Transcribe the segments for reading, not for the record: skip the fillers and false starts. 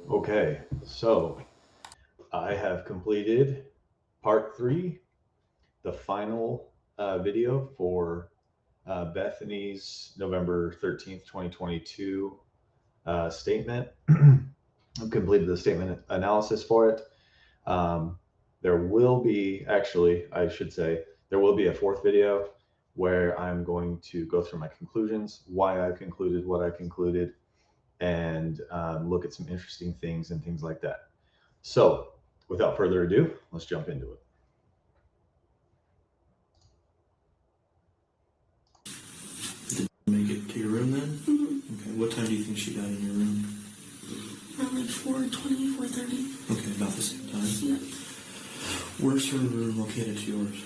Okay, so I have completed part three, the final video for Bethany's November 13th, 2022 statement. I've completed the statement analysis for it. Um, there will be, actually, I should say, there will be a fourth video where I'm going to go through my conclusions, why I concluded what I concluded, and look at some interesting things and things like that. So, without further ado, let's jump into it. Make it to your room then? Mm-hmm. Okay, what time do you think she got in your room? Around like 4:20, 4:30. Okay, about the same time? Yeah. Where's her room located to yours?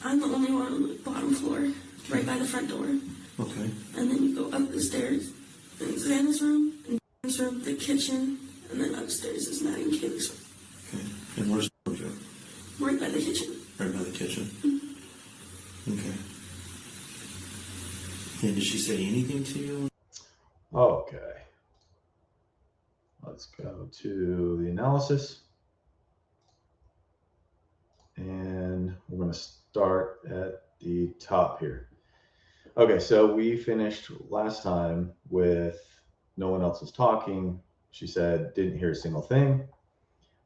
I'm the only one on the bottom floor, right by the front door. Okay. And then you go up the stairs, and Xana's room, and Dan's room, the kitchen, and then upstairs is Maddie and Kaylee's room. Okay. And where's Mojo? Right by the kitchen. Right by the kitchen? Okay. And did she say anything to you? Okay. Let's go to the analysis. And we're going to start at the top here. Okay, so we finished last time with no one else was talking. She said, didn't hear a single thing.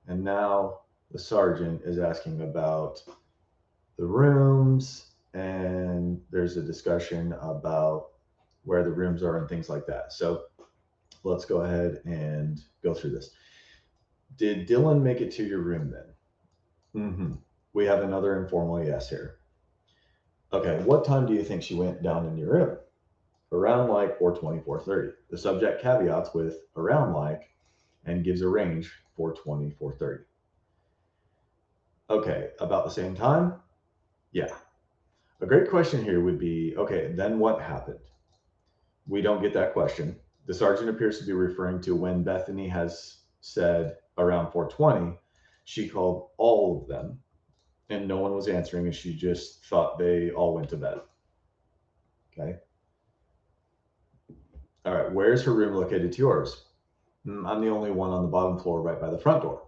And now the sergeant is asking about the rooms, and there's a discussion about where the rooms are and things like that. So let's go ahead and go through this. Did Dylan make it to your room then? We have another informal yes here. Okay, what time do you think she went down in your room? Around like 4:20, 4:30. The subject caveats with around like and gives a range 4:20, 4:30. Okay, about the same time? Yeah. A great question here would be, okay, then what happened? We don't get that question. The sergeant appears to be referring to when Bethany has said around 4:20, she called all of them and no one was answering and she just thought they all went to bed. Okay. All right. Where's her room located to yours? I'm the only one on the bottom floor right by the front door.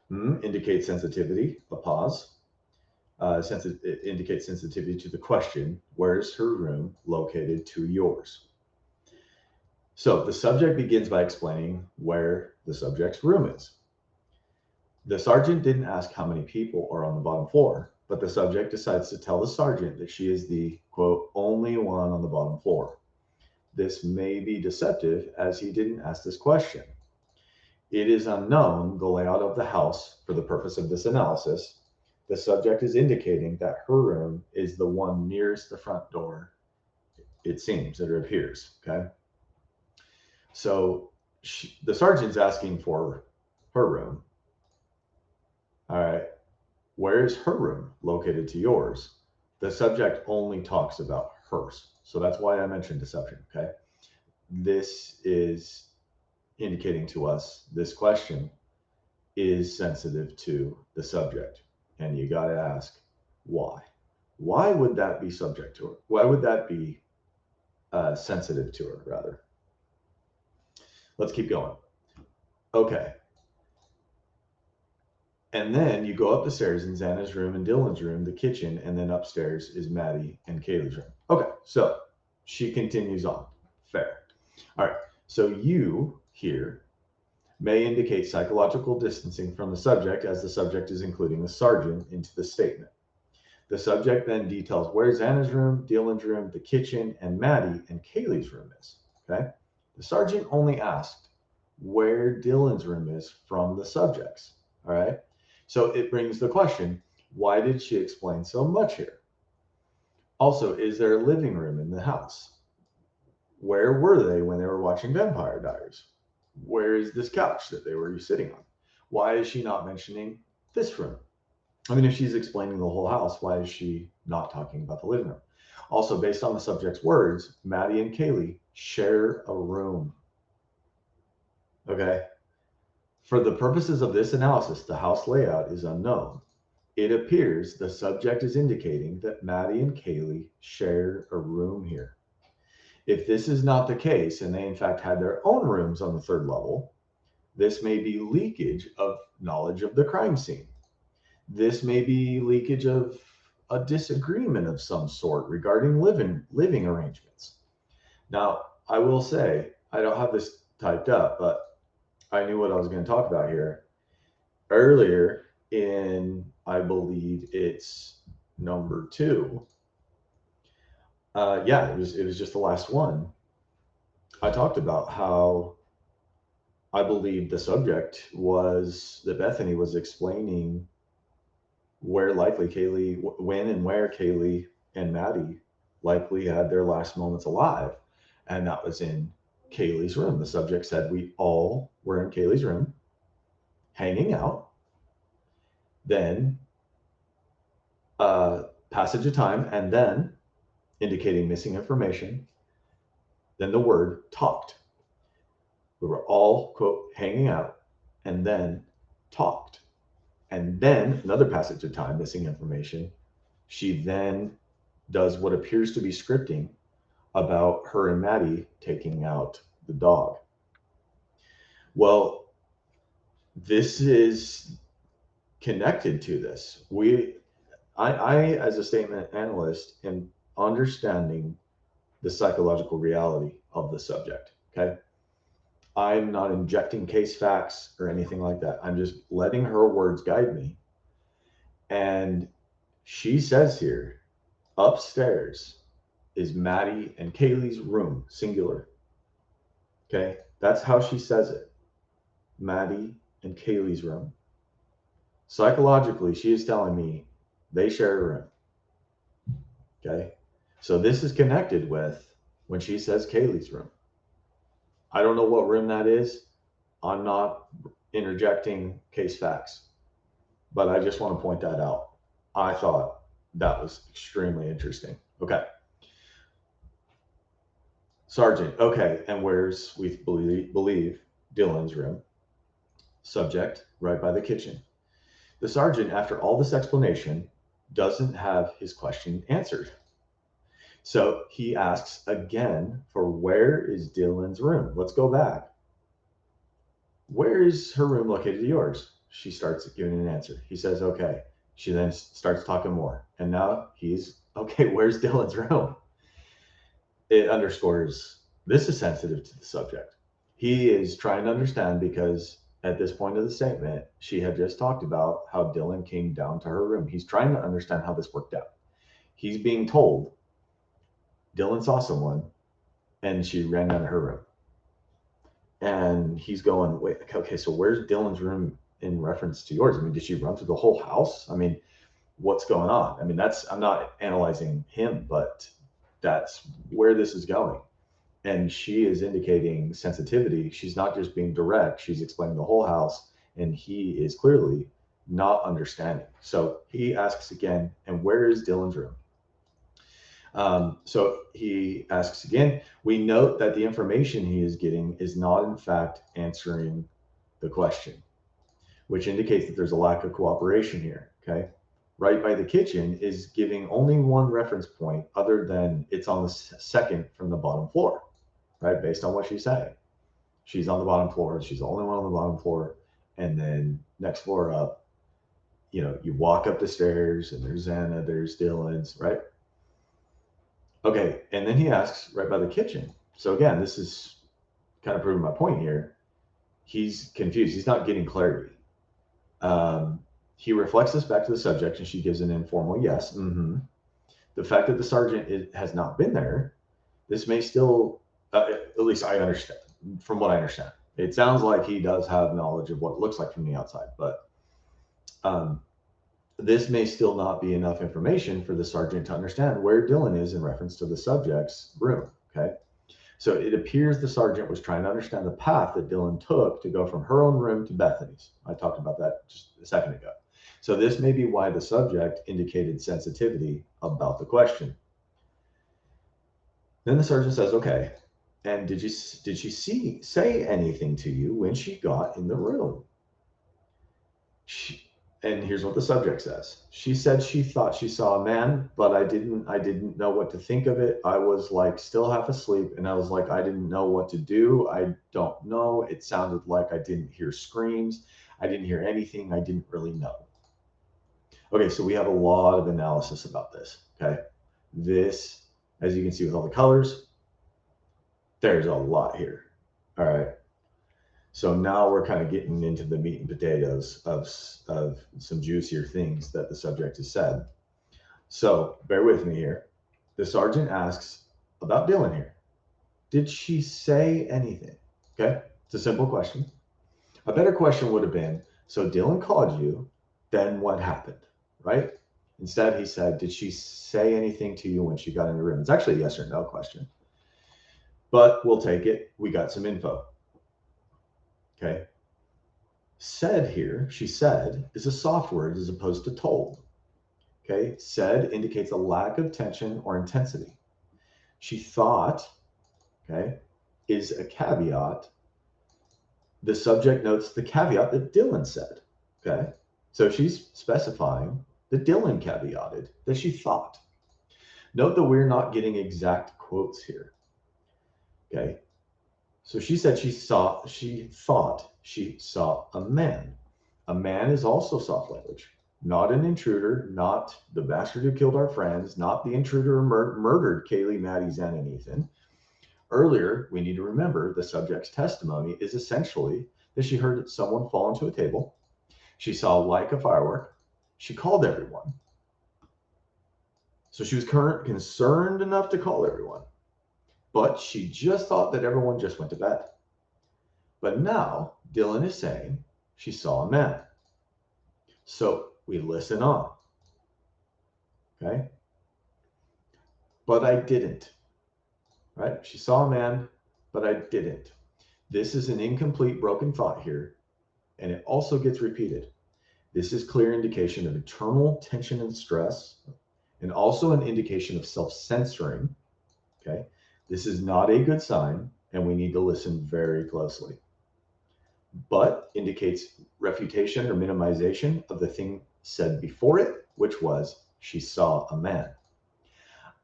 Indicates sensitivity, a pause. It indicates sensitivity to the question, where's her room located to yours? So the subject begins by explaining where the subject's room is. The sergeant didn't ask how many people are on the bottom floor, but the subject decides to tell the sergeant that she is the, quote, only one on the bottom floor. This may be deceptive as he didn't ask this question. It is unknown the layout of the house for the purpose of this analysis. The subject is indicating that her room is the one nearest the front door, it seems, or it appears, okay? So the sergeant's asking for her room. All right, where's her room located to yours? The subject only talks about hers. So that's why I mentioned deception, okay? This is indicating to us this question is sensitive to the subject. And you got to ask why. Why would that be subject to her? Why would that be sensitive to her, rather? Let's keep going. Okay. And then you go up the stairs in Xana's room and Dylan's room, the kitchen, and then upstairs is Maddie and Kaylee's room. Okay, so she continues on. Fair. All right, so you here may indicate psychological distancing from the subject as the subject is including the sergeant into the statement. The subject then details where Xana's room, Dylan's room, the kitchen, and Maddie and Kaylee's room is. Okay, the sergeant only asked where Dylan's room is from the subjects. All right. So it brings the question, why did she explain so much here? Also, is there a living room in the house? Where were they when they were watching Vampire Diaries? Where is this couch that they were sitting on? Why is she not mentioning this room? I mean, if she's explaining the whole house, why is she not talking about the living room? Also, based on the subject's words, Maddie and Kaylee share a room. Okay. For the purposes of this analysis, the house layout is unknown. It appears the subject is indicating that Maddie and Kaylee share a room here. If this is not the case, and they in fact had their own rooms on the third level, This may be leakage of knowledge of the crime scene. This may be leakage of a disagreement of some sort regarding living arrangements. Now, I will say, I don't have this typed up, but I knew what I was going to talk about here. Earlier in, I believe it's number 2. Yeah, it was just the last one. I talked about how I believe the subject was that Bethany was explaining where likely Kaylee, when and where Kaylee and Maddie likely had their last moments alive. And that was in Kaylee's room. The subject said we all were in Kaylee's room hanging out. Then passage of time, and then indicating missing information. Then the word talked. We were all, quote, hanging out, and then talked. And then another passage of time, missing information. She then does what appears to be scripting about her and Maddie taking out the dog. Well, this is connected to this. I as a statement analyst, am understanding the psychological reality of the subject. Okay. I'm not injecting case facts or anything like that. I'm just letting her words guide me. And she says here, upstairs is Maddie and Kaylee's room, singular. Okay. That's how she says it. Maddie and Kaylee's room. Psychologically, she is telling me they share a room. Okay. So this is connected with when she says Kaylee's room. I don't know what room that is. I'm not interjecting case facts, but I just want to point that out. I thought that was extremely interesting. Okay. Sergeant. Okay. And where's, we believe, Dylan's room? Subject, right by the kitchen. The sergeant, after all this explanation, doesn't have his question answered. So he asks again for where is Dylan's room? Let's go back. Where is her room located to yours? She starts giving an answer. He says, okay. She then starts talking more. And now he's, okay, where's Dylan's room? It underscores this is sensitive to the subject. He is trying to understand because at this point of the statement, she had just talked about how Dylan came down to her room. He's trying to understand how this worked out. He's being told Dylan saw someone and she ran down to her room. And he's going, wait, okay, so where's Dylan's room in reference to yours? I mean, did she run through the whole house? I mean, what's going on? I mean, I'm not analyzing him, but that's where this is going. And she is indicating sensitivity. She's not just being direct, she's explaining the whole house, and he is clearly not understanding. So he asks again, and where is Dylan's room? So he asks again. We note that the information he is getting is not in fact answering the question, which indicates that there's a lack of cooperation here. Okay. Right by the kitchen is giving only one reference point other than it's on the second from the bottom floor, right? Based on what she's saying. She's on the bottom floor. She's the only one on the bottom floor. And then next floor up, you walk up the stairs and there's Anna, there's Dylan's, right? Okay, and then he asks right by the kitchen. So again, this is kind of proving my point here. He's confused. He's not getting clarity. He reflects this back to the subject, and she gives an informal yes. Mm-hmm. The fact that the sergeant has not been there, this may still, at least I understand, from what I understand. It sounds like he does have knowledge of what it looks like from the outside, but this may still not be enough information for the sergeant to understand where Dylan is in reference to the subject's room. Okay. So it appears the sergeant was trying to understand the path that Dylan took to go from her own room to Bethany's. I talked about that just a second ago. So this may be why the subject indicated sensitivity about the question. Then the sergeant says, okay, and did she say anything to you when she got in the room? And here's what the subject says. She said she thought she saw a man, but I didn't know what to think of it. I was like still half asleep, and I was like, I didn't know what to do. I don't know. It sounded like I didn't hear screams. I didn't hear anything. I didn't really know. Okay, so we have a lot of analysis about this. Okay. This, as you can see with all the colors, there's a lot here. All right. So now we're kind of getting into the meat and potatoes of some juicier things that the subject has said. So bear with me here. The sergeant asks about Dylan here. Did she say anything? Okay, it's a simple question. A better question would have been, so Dylan called you, then what happened, right? Instead, he said, did she say anything to you when she got in the room? It's actually a yes or no question, but we'll take it. We got some info. Okay. Said here, she said, is a soft word as opposed to told. Okay. Said indicates a lack of tension or intensity. She thought, okay, is a caveat. The subject notes the caveat that Dylan said. Okay. So she's specifying that Dylan caveated that she thought. Note that we're not getting exact quotes here. Okay. So she said she thought she saw a man. A man is also soft language, not an intruder, not the bastard who killed our friends, not the intruder who murdered Kaylee, Maddie, Zen, and Ethan. Earlier, we need to remember the subject's testimony is essentially that she heard someone fall into a table. She saw like a firework. She called everyone. So she was concerned enough to call everyone, but she just thought that everyone just went to bed. But now Dylan is saying she saw a man. So we listen on. Okay. But I didn't. Right? She saw a man, but I didn't. This is an incomplete, broken thought here, and it also gets repeated. This is clear indication of internal tension and stress, and also an indication of self-censoring. Okay. This is not a good sign, and we need to listen very closely. But indicates refutation or minimization of the thing said before it, which was she saw a man.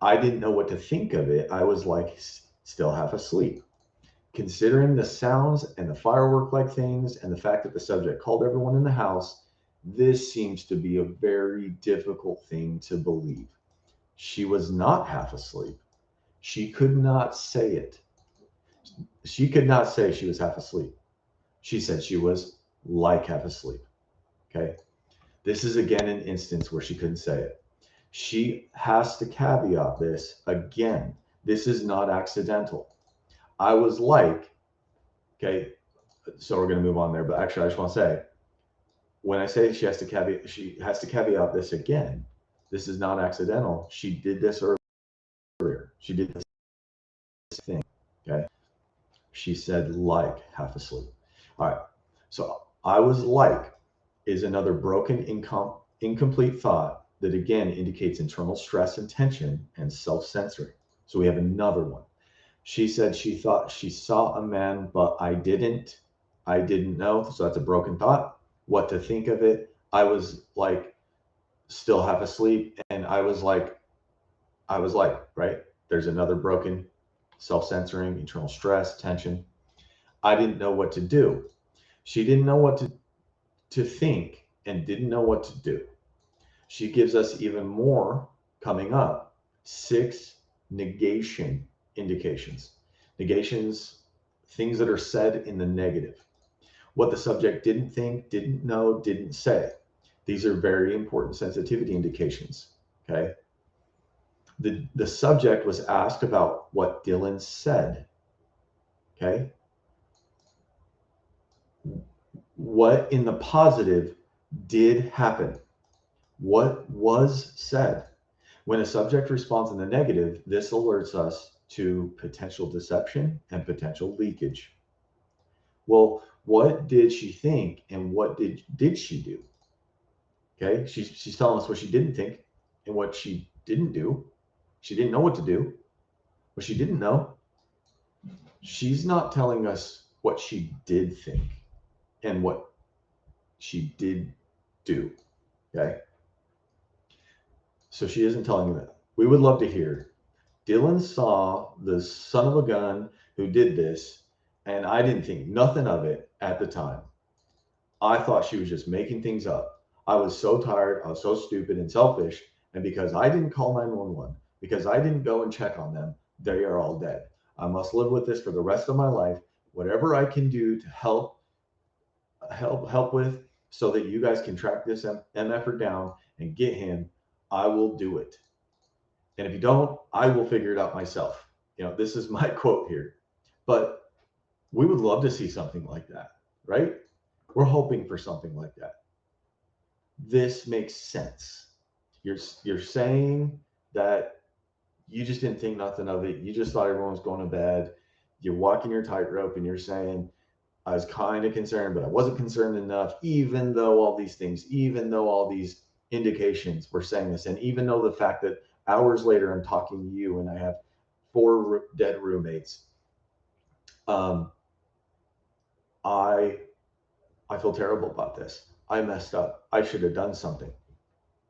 I didn't know what to think of it. I was like still half asleep. Considering the sounds and the firework like things and the fact that the subject called everyone in the house, this seems to be a very difficult thing to believe. She was not half asleep. She could not say it. She could not say she was half asleep. She said she was like half asleep. Okay. This is again an instance where she couldn't say it. She has to caveat this again. This is not accidental. I was like, okay, so we're going to move on there. But actually, I just want to say, when I say she has to caveat this again, this is not accidental. She did this earlier. She did this thing. Okay. She said like half asleep. All right. So I was like is another broken, incomplete thought that again indicates internal stress and tension and self-censoring. So we have another one. She said she thought she saw a man, but I didn't know. So that's a broken thought. What to think of it? I was like still half asleep, and I was like, right? There's another broken, self-censoring, internal stress, tension. I didn't know what to do. She didn't know what to think and didn't know what to do. She gives us even more coming up. 6 negation indications. Negations, things that are said in the negative. What the subject didn't think, didn't know, didn't say. These are very important sensitivity indications. Okay. The subject was asked about what Dylan said. Okay. What in the positive did happen? What was said? When a subject responds in the negative, this alerts us to potential deception and potential leakage. Well, what did she think and what did she do? Okay, she's telling us what she didn't think and what she didn't do. She didn't know what to do. What she didn't know. She's not telling us what she did think and what she did do. Okay. So she isn't telling you that. We would love to hear. Dylan saw the son of a gun who did this, and I didn't think nothing of it at the time. I thought she was just making things up. I was so tired. I was so stupid and selfish. And because I didn't call 911, because I didn't go and check on them, they are all dead. I must live with this for the rest of my life. Whatever I can do to help with so that you guys can track this MFer down and get him, I will do it. And if you don't, I will figure it out myself. This is my quote here. But we would love to see something like that, right? We're hoping for something like that. This makes sense. You're saying that you just didn't think nothing of it. You just thought everyone was going to bed. You're walking your tightrope and you're saying, I was kind of concerned, but I wasn't concerned enough, even though all these things, even though all these indications were saying this. And even though the fact that hours later I'm talking to you and I have 4 dead roommates, I feel terrible about this. I messed up. I should have done something.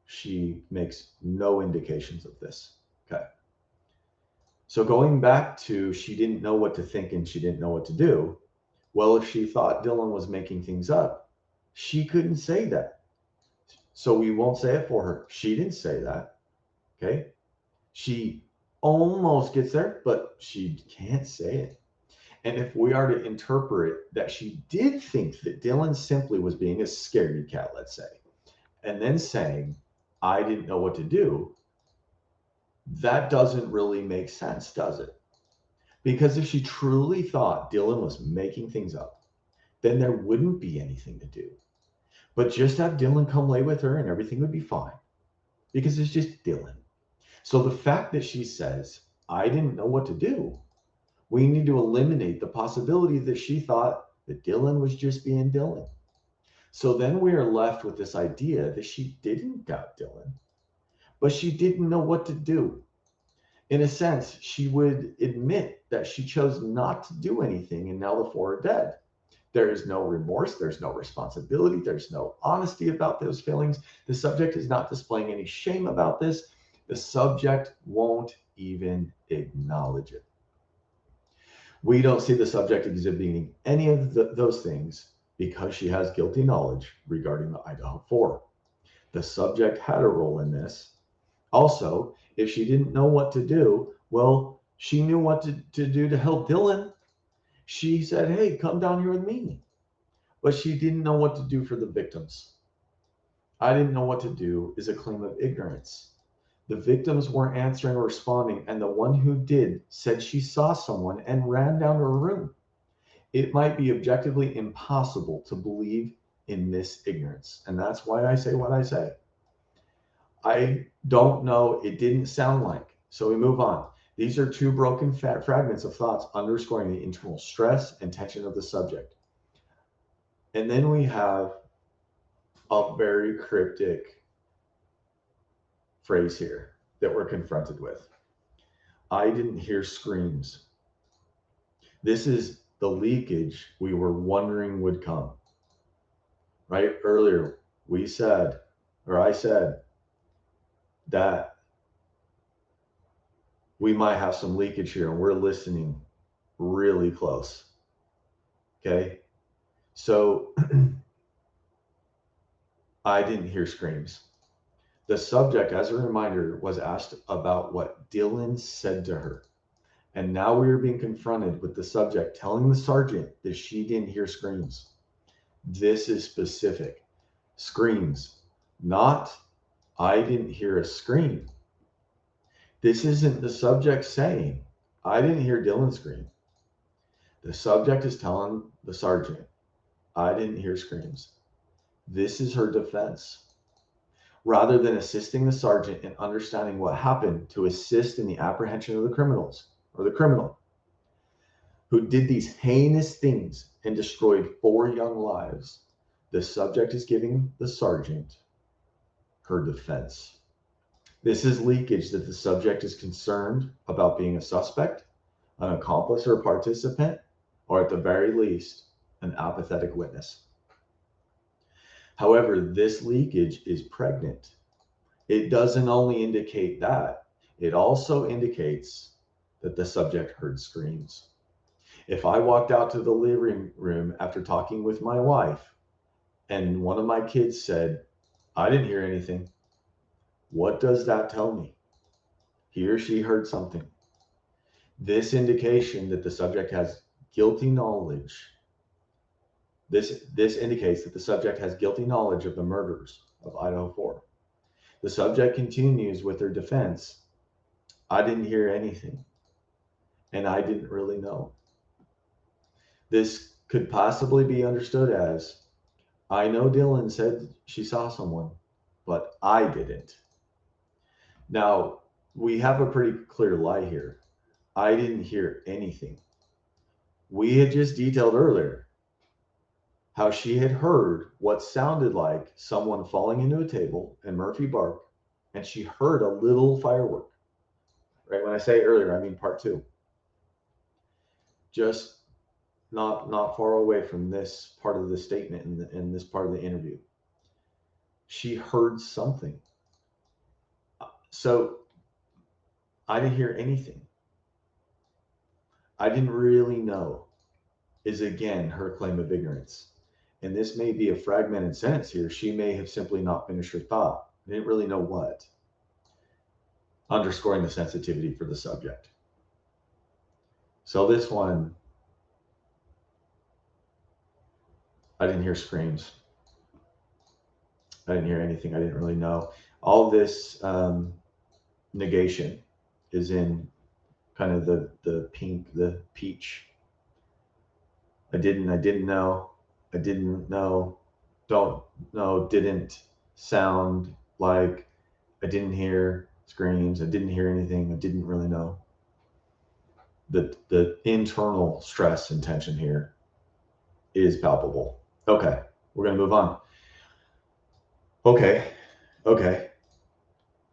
She makes no indications of this. Okay. So going back to she didn't know what to think and she didn't know what to do. Well, if she thought Dylan was making things up, she couldn't say that. So we won't say it for her. She didn't say that. Okay. She almost gets there, but she can't say it. And if we are to interpret that she did think that Dylan simply was being a scaredy cat, let's say, and then saying, I didn't know what to do, that doesn't really make sense, does it? Because if she truly thought Dylan was making things up, then there wouldn't be anything to do. But just have Dylan come lay with her and everything would be fine because it's just Dylan. So the fact that she says, I didn't know what to do, we need to eliminate the possibility that she thought that Dylan was just being Dylan. So then we are left with this idea that she didn't doubt Dylan, but she didn't know what to do. In a sense, she would admit that she chose not to do anything and now the 4 are dead. There is no remorse, there's no responsibility, there's no honesty about those feelings. The subject is not displaying any shame about this. The subject won't even acknowledge it. We don't see the subject exhibiting any of those things because she has guilty knowledge regarding the Idaho 4. The subject had a role in this. Also, if she didn't know what to do, well, she knew what to do to help Dylan. She said, hey, come down here with me. But she didn't know what to do for the victims. I didn't know what to do is a claim of ignorance. The victims weren't answering or responding, and the one who did said she saw someone and ran down to her room. It might be objectively impossible to believe in this ignorance. And that's why I say what I say. I don't know. It didn't sound like. So we move on. These are 2 broken fragments of thoughts underscoring the internal stress and tension of the subject. And then we have a very cryptic phrase here that we're confronted with. I didn't hear screams. This is the leakage we were wondering would come. Right? Earlier, I said that we might have some leakage here and we're listening really close. Okay? So I didn't hear screams. The subject, as a reminder, was asked about what Dylan said to her. And now we are being confronted with the subject telling the sergeant that she didn't hear screams. This is specific. Screams, not I didn't hear a scream. This isn't the subject saying, I didn't hear Dylan scream. The subject is telling the sergeant, I didn't hear screams. This is her defense. Rather than assisting the sergeant in understanding what happened to assist in the apprehension of the criminals or the criminal who did these heinous things and destroyed 4 young lives, the subject is giving the sergeant her defense. This is leakage that the subject is concerned about being a suspect, an accomplice or a participant, or at the very least, an apathetic witness. However, this leakage is pregnant. It doesn't only indicate that, it also indicates that the subject heard screams. If I walked out to the living room after talking with my wife and one of my kids said, I didn't hear anything, what does that tell me? He or she heard something. This indication that the subject has guilty knowledge. This indicates that the subject has guilty knowledge of the murders of Idaho 4. The subject continues with their defense. I didn't hear anything, and I didn't really know. This could possibly be understood as, I know Dylan said she saw someone, but I didn't. Now, we have a pretty clear lie here. I didn't hear anything. We had just detailed earlier how she had heard what sounded like someone falling into a table and Murphy bark, and she heard a little firework. Right? When I say earlier, I mean part 2. Just not far away from this part of the statement in this part of the interview. She heard something. So I didn't hear anything. I didn't really know, is again her claim of ignorance. And this may be a fragmented sentence here. She may have simply not finished her thought. I didn't really know what. Underscoring the sensitivity for the subject. So this one, I didn't hear screams. I didn't hear anything. I didn't really know. All this negation is in kind of the pink, the peach. I didn't know, don't know, didn't sound like, I didn't hear screams, I didn't hear anything, I didn't really know. The internal stress and tension here is palpable. Okay, we're gonna move on. Okay.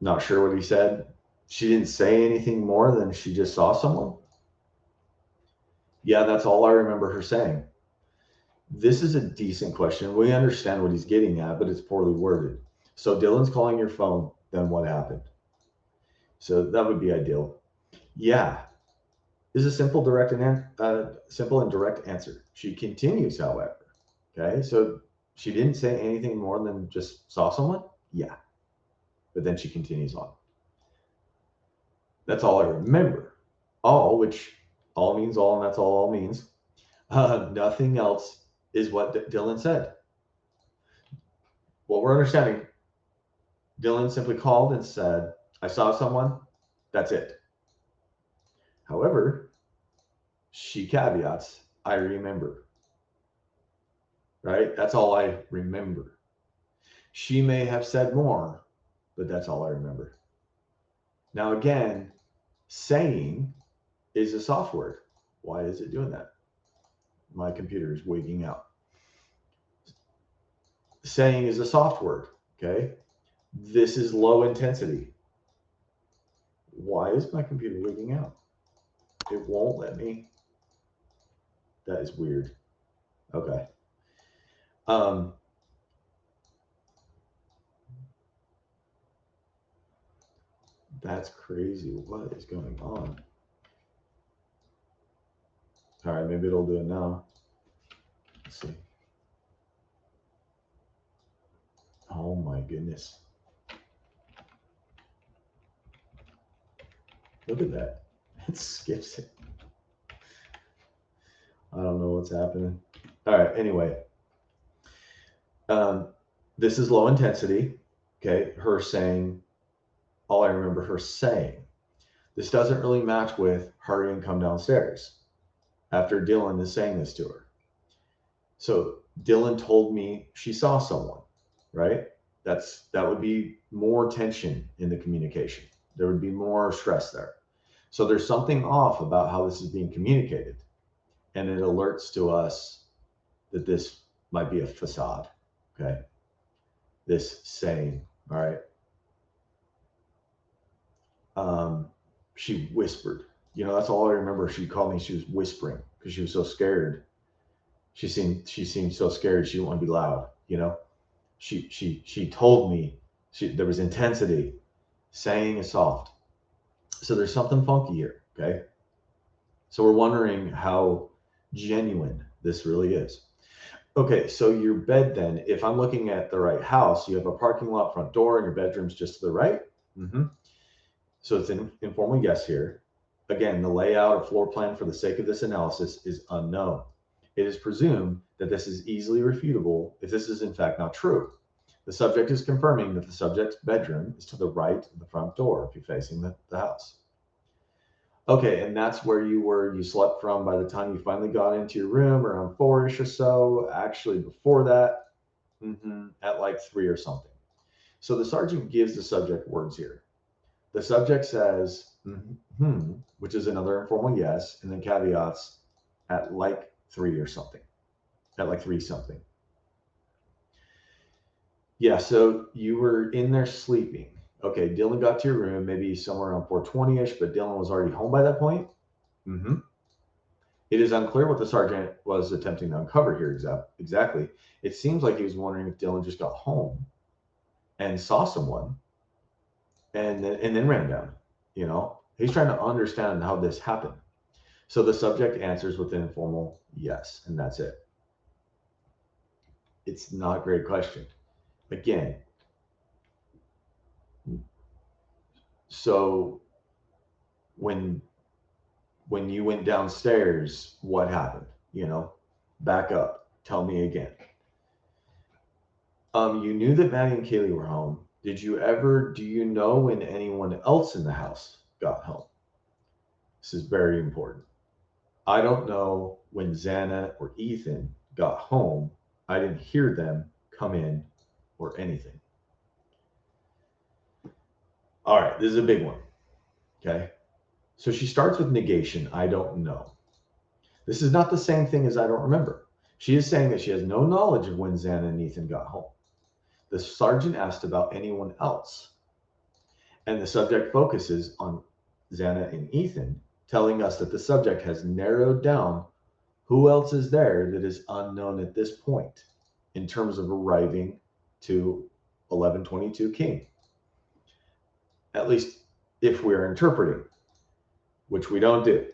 Not sure what he said. She didn't say anything more than she just saw someone. Yeah, that's all I remember her saying. This is a decent question. We understand what he's getting at, but it's poorly worded. So Dylan's calling your phone, then what happened? So that would be ideal. Yeah, is a simple and direct answer. She continues, however. Okay, so she didn't say anything more than just saw someone. Yeah, but then she continues on. That's all I remember. All, which all means all, and that's all means. Nothing else is what Dylan said. What we're understanding, Dylan simply called and said, I saw someone, that's it. However, she caveats, I remember. Right? That's all I remember. She may have said more, but that's all I remember. Now, again, saying is a soft word. Why is it doing that? My computer is wigging out. Saying is a soft word. Okay. This is low intensity. Why is my computer wigging out? It won't let me. That is weird. Okay. That's crazy. What is going on? All right, maybe it'll do it now. Let's see. Oh my goodness. Look at that. It skips it. I don't know what's happening. All right, anyway. This is low intensity. Okay, her saying, all I remember her saying. This doesn't really match with hurry and come downstairs after Dylan is saying this to her. So Dylan told me she saw someone, right? That would be more tension in the communication. There would be more stress there. So there's something off about how this is being communicated. And it alerts to us that this might be a facade. Okay. This saying, all right. She whispered, that's all I remember. She called me, she was whispering because she was so scared. She seemed so scared. She didn't want to be loud, She told me there was intensity. Saying is soft. So there's something funky here. Okay. So we're wondering how genuine this really is. Okay, so your bed then, if I'm looking at the right house, you have a parking lot front door and your bedroom's just to the right. So it's an informal yes here. Again, the layout or floor plan for the sake of this analysis is unknown. It is presumed that this is easily refutable if this is in fact not true. The subject is confirming that the subject's bedroom is to the right of the front door if you're facing the house. Okay, and that's where you slept from by the time you finally got into your room around 4-ish or so. Actually, before that, at like 3 or something. So the sergeant gives the subject words here. The subject says, which is another informal yes, and then caveats at like 3 or something. At like 3 something. Yeah, so you were in there sleeping. Okay, Dylan got to your room, maybe somewhere around 4:20-ish, but Dylan was already home by that point. It is unclear what the sergeant was attempting to uncover here exactly. It seems like he was wondering if Dylan just got home and saw someone and then ran down. He's trying to understand how this happened. So the subject answers with an informal yes, and that's it. It's not a great question. Again, so when you went downstairs, what happened? Back up. Tell me again. You knew that Maddie and Kaylee were home. Do you know when anyone else in the house got home? This is very important. I don't know when Xana or Ethan got home. I didn't hear them come in or anything. All right, this is a big one. Okay. So she starts with negation. I don't know. This is not the same thing as I don't remember. She is saying that she has no knowledge of when Xana and Ethan got home. The sergeant asked about anyone else, and the subject focuses on Xana and Ethan, telling us that the subject has narrowed down who else is there that is unknown at this point in terms of arriving to 1122 King. At least if we're interpreting, which we don't do.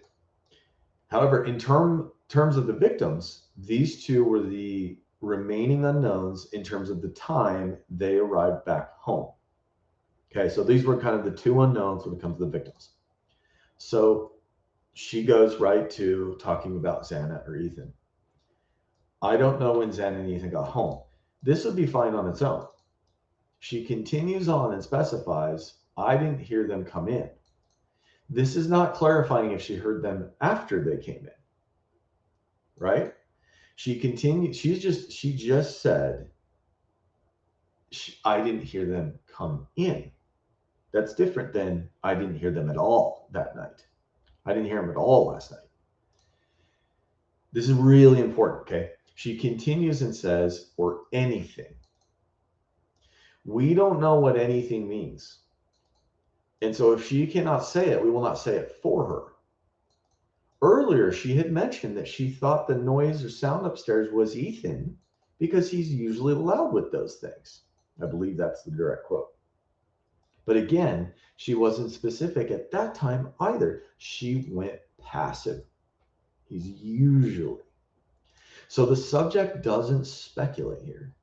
However, in terms of the victims, these two were the remaining unknowns in terms of the time they arrived back home. Okay, so these were kind of the two unknowns when it comes to the victims. So she goes right to talking about Xana or Ethan. I don't know when Xana and Ethan got home. This would be fine on its own. She continues on and specifies, I didn't hear them come in. This is not clarifying if she heard them after they came in, right? She continued. She just said, I didn't hear them come in. That's different than I didn't hear them at all that night. I didn't hear them at all last night. This is really important, okay? She continues and says, or anything. We don't know what anything means. And so if she cannot say it, we will not say it for her. Earlier, she had mentioned that she thought the noise or sound upstairs was Ethan because he's usually loud with those things. I believe that's the direct quote. But again, she wasn't specific at that time either. She went passive. He's usually. So the subject doesn't speculate here.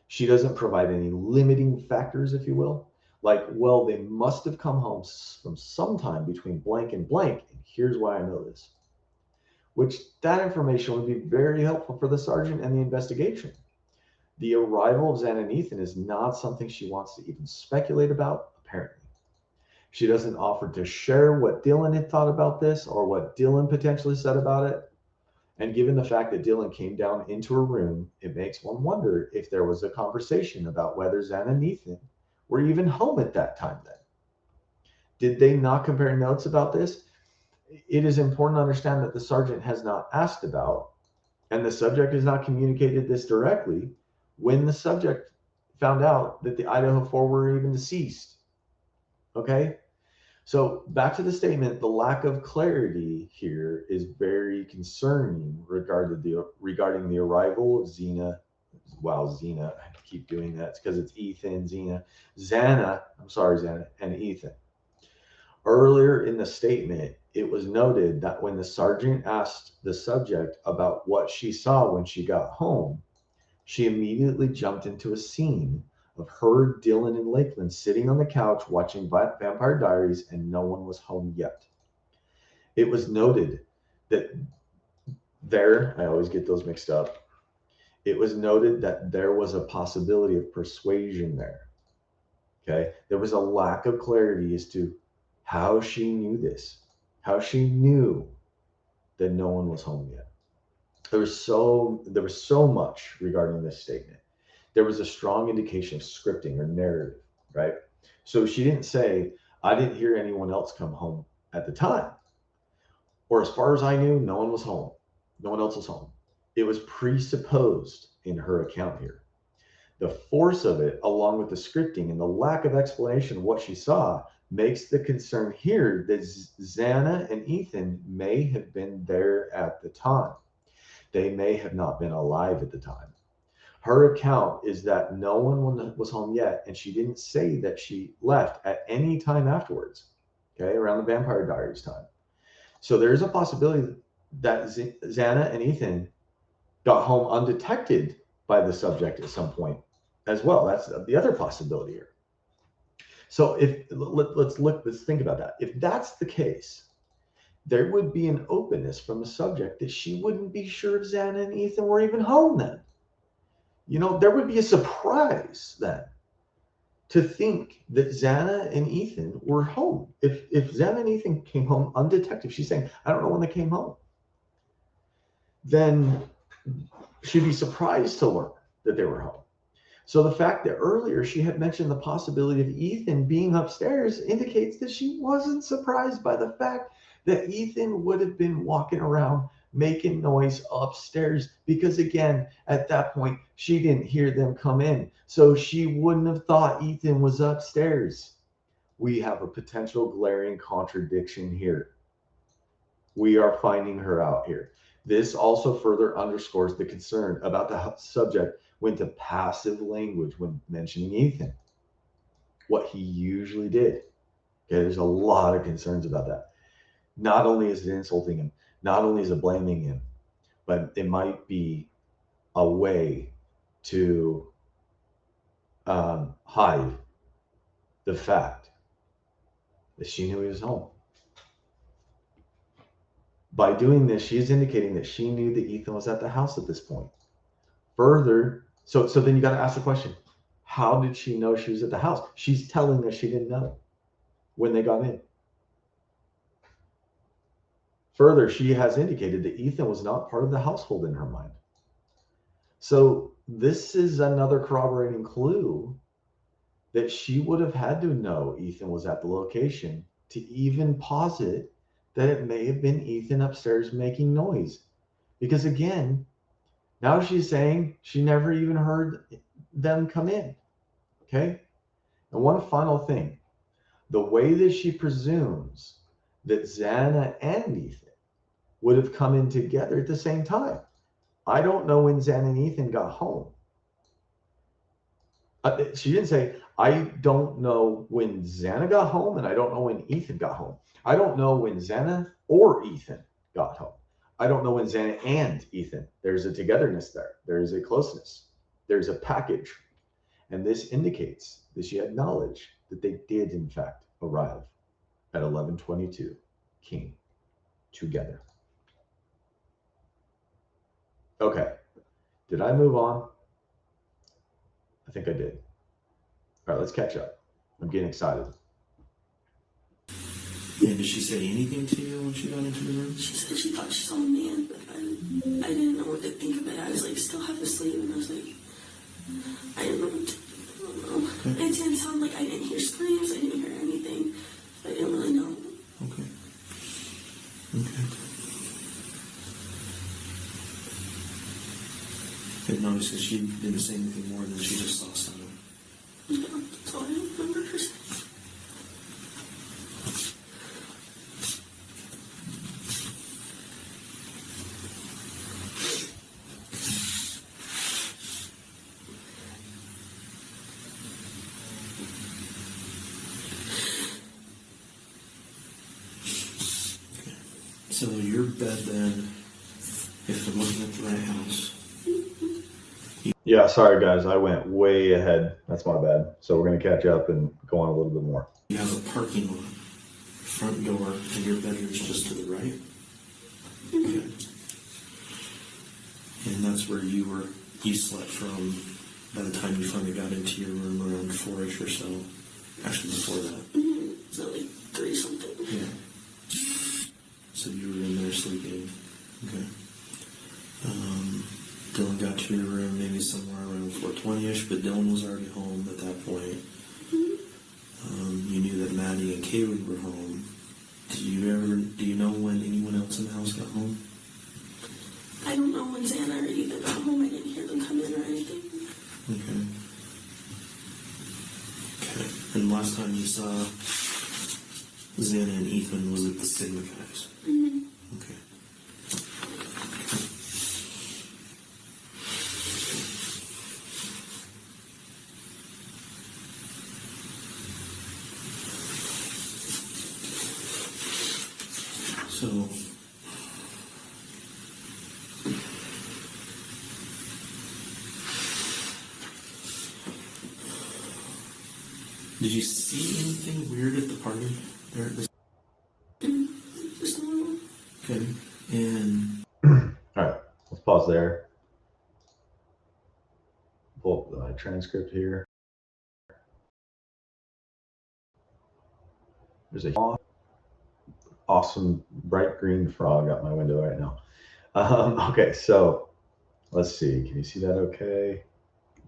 She doesn't provide any limiting factors, if you will. Like, well, they must have come home from sometime between blank and blank, and here's why I know this. Which that information would be very helpful for the sergeant and the investigation. The arrival of Xana and Ethan is not something she wants to even speculate about, apparently. She doesn't offer to share what Dylan had thought about this or what Dylan potentially said about it. And given the fact that Dylan came down into her room, it makes one wonder if there was a conversation about whether Xana and Ethan were even home at that time then. Did they not compare notes about this? It is important to understand that the sergeant has not asked about, and the subject has not communicated this directly when the subject found out that the Idaho 4 were even deceased. Okay? So back to the statement, the lack of clarity here is very concerning regarding the arrival of Xana wow, Xena, I keep doing that. It's because it's Ethan, Xena, Xana. I'm sorry, Xana, and Ethan. Earlier in the statement, it was noted that when the sergeant asked the subject about what she saw when she got home, she immediately jumped into a scene of her, Dylan, and Lakeland sitting on the couch watching Vampire Diaries, and no one was home yet. It was noted that I always get those mixed up. It was noted that there was a possibility of persuasion there. Okay. There was a lack of clarity as to how she knew this, how she knew that no one was home yet. There was so much regarding this statement. There was a strong indication of scripting or narrative, right? So she didn't say, I didn't hear anyone else come home at the time. Or as far as I knew, no one was home. No one else was home. It was presupposed in her account here. The force of it, along with the scripting and the lack of explanation of what she saw, makes the concern here that Xana and Ethan may have been there at the time. They may have not been alive at the time. Her account is that no one was home yet, and she didn't say that she left at any time afterwards, okay, around the Vampire Diaries time. So there's a possibility that Xana and Ethan got home undetected by the subject at some point as well. That's the other possibility here. So let's think about that. If that's the case, there would be an openness from the subject that she wouldn't be sure if Xana and Ethan were even home then. There would be a surprise then to think that Xana and Ethan were home. If Xana and Ethan came home undetected, she's saying, I don't know when they came home, then she'd be surprised to learn that they were home. So the fact that earlier she had mentioned the possibility of Ethan being upstairs indicates that she wasn't surprised by the fact that Ethan would have been walking around making noise upstairs, because again, at that point, she didn't hear them come in. So she wouldn't have thought Ethan was upstairs. We have a potential glaring contradiction here. We are finding her out here. This also further underscores the concern about the subject went to passive language when mentioning Ethan, what he usually did. Okay, there's a lot of concerns about that. Not only is it insulting him, not only is it blaming him, but it might be a way to hide the fact that she knew he was home. By doing this, she is indicating that she knew that Ethan was at the house at this point. Further, so then you got to ask the question, how did she know she was at the house? She's telling us she didn't know when they got in. Further, she has indicated that Ethan was not part of the household in her mind. So this is another corroborating clue that she would have had to know Ethan was at the location to even posit that it may have been Ethan upstairs making noise. Because again, now she's saying she never even heard them come in. Okay? And one final thing, the way that she presumes that Xana and Ethan would have come in together at the same time. I don't know when Xana and Ethan got home. She didn't say, I don't know when Xana got home, and I don't know when Ethan got home. I don't know when Xana or Ethan got home. I don't know when Xana and Ethan. There's a togetherness there. There's a closeness. There's a package. And this indicates that she had knowledge that they did, in fact, arrive at 11:22 King together. Okay. Did I move on? I think I did. All right, let's catch up. I'm getting excited. And did she say anything to you when she got into the room? She said she thought she saw a man, but I didn't know what to think of it. I was like still half asleep, and I was like, I don't know. Okay. It didn't sound like I didn't hear screams. I didn't hear anything. I didn't really know. Okay. It noticed that she didn't say anything more than she just saw something. Yeah, that's all I remember her saying. So your bed then, if I'm looking at the right house, Yeah, sorry guys, I went way ahead. That's my bad. So we're gonna catch up and go on a little bit more. you have a parking lot, front door, and your bedroom's just to the right. Okay. And that's where you slept from by the time you finally got into your room around 4-ish or so. Actually, before that. So like 3 something. Yeah. So you were in there sleeping. Okay. Dylan got to your room maybe somewhere around 4:20ish, but Dylan was already home at that point. You knew that Maddie and Kaylee were home. Do you know when anyone else in the house got home? I don't know when Xana or Ethan got home. I didn't hear them come in or anything. Okay. Okay. And last time you saw Xana and Ethan was at the Sigma guys. Okay. So, did you see anything weird at the party? There at the... Just a little. Okay. And All right, let's pause there. Pull up the transcript here. There's a awesome bright green frog out my window right now. Okay, so let's see. Can you see that okay?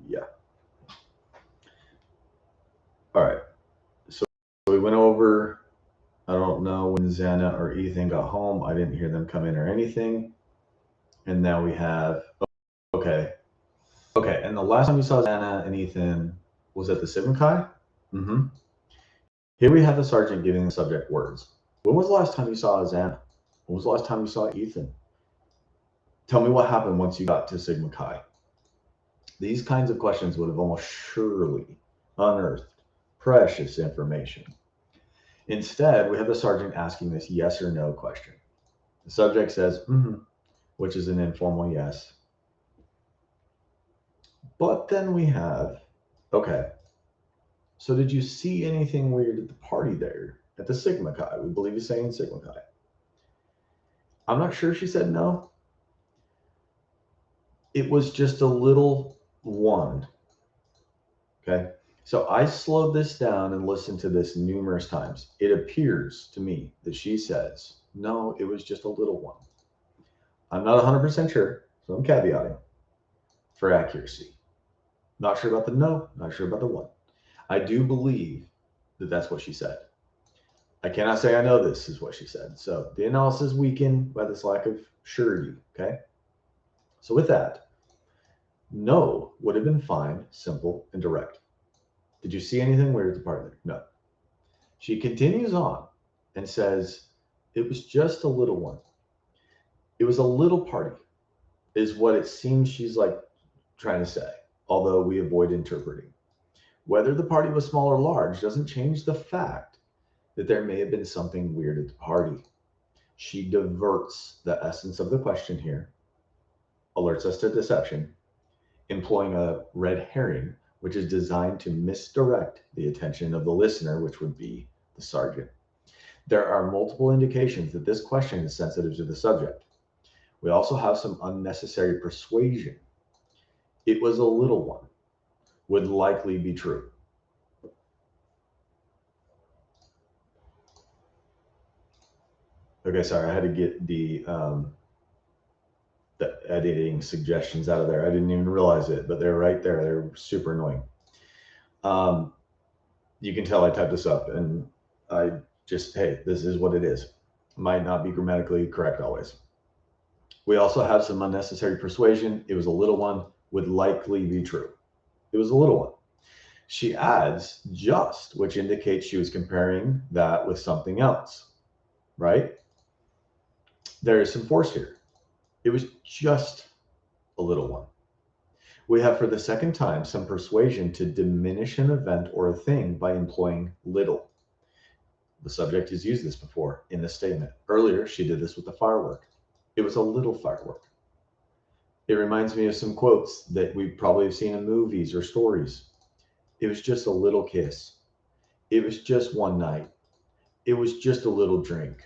Yeah. All right. So we went over, I don't know when Xana or Ethan got home. I didn't hear them come in or anything. And now we have, okay. Okay, and the last time you saw Xana and Ethan was at the Sigma Chi? Mm-hmm. Here we have the sergeant giving the subject words. When was the last time you saw Xana? When was the last time you saw Ethan? Tell me what happened once you got to Sigma Chi. These kinds of questions would have almost surely unearthed precious information. Instead, we have the sergeant asking this yes or no question. The subject says, which is an informal yes. But then we have, okay, so did you see anything weird at the party there at the Sigma Chi? We believe he's saying Sigma Chi. I'm not sure she said no. It was just a little one. Okay. So I slowed this down and listened to this numerous times. It appears to me that she says, no, it was just a little one. I'm not 100% sure, so I'm caveating for accuracy. Not sure about the no, not sure about the one. I do believe that that's what she said. I cannot say I know this is what she said. So the analysis weakened by this lack of surety. Okay. So with that, no would have been fine, simple, and direct. Did you see anything weird at the party? No. She continues on and says, it was just a little one. It was a little party, is what it seems she's like trying to say, although we avoid interpreting. Whether the party was small or large doesn't change the fact that there may have been something weird at the party. She diverts the essence of the question here, alerts us to deception, employing a red herring, which is designed to misdirect the attention of the listener, which would be the sergeant. There are multiple indications that this question is sensitive to the subject. We also have some unnecessary persuasion. It was a little one, would likely be true. Okay, sorry, I had to get the editing suggestions out of there. I didn't even realize it, but they're right there. They're super annoying. You can tell I typed this up and I just, hey, this is what it is. Might not be grammatically correct always. We also have some unnecessary persuasion. It was a little one, would likely be true. It was a little one. She adds just, which indicates she was comparing that with something else, right? There is some force here. It was just a little one. We have, for the second time, some persuasion to diminish an event or a thing by employing little. The subject has used this before in this statement. Earlier, she did this with the firework. It was a little firework. It reminds me of some quotes that we probably have seen in movies or stories. It was just a little kiss. It was just one night. It was just a little drink.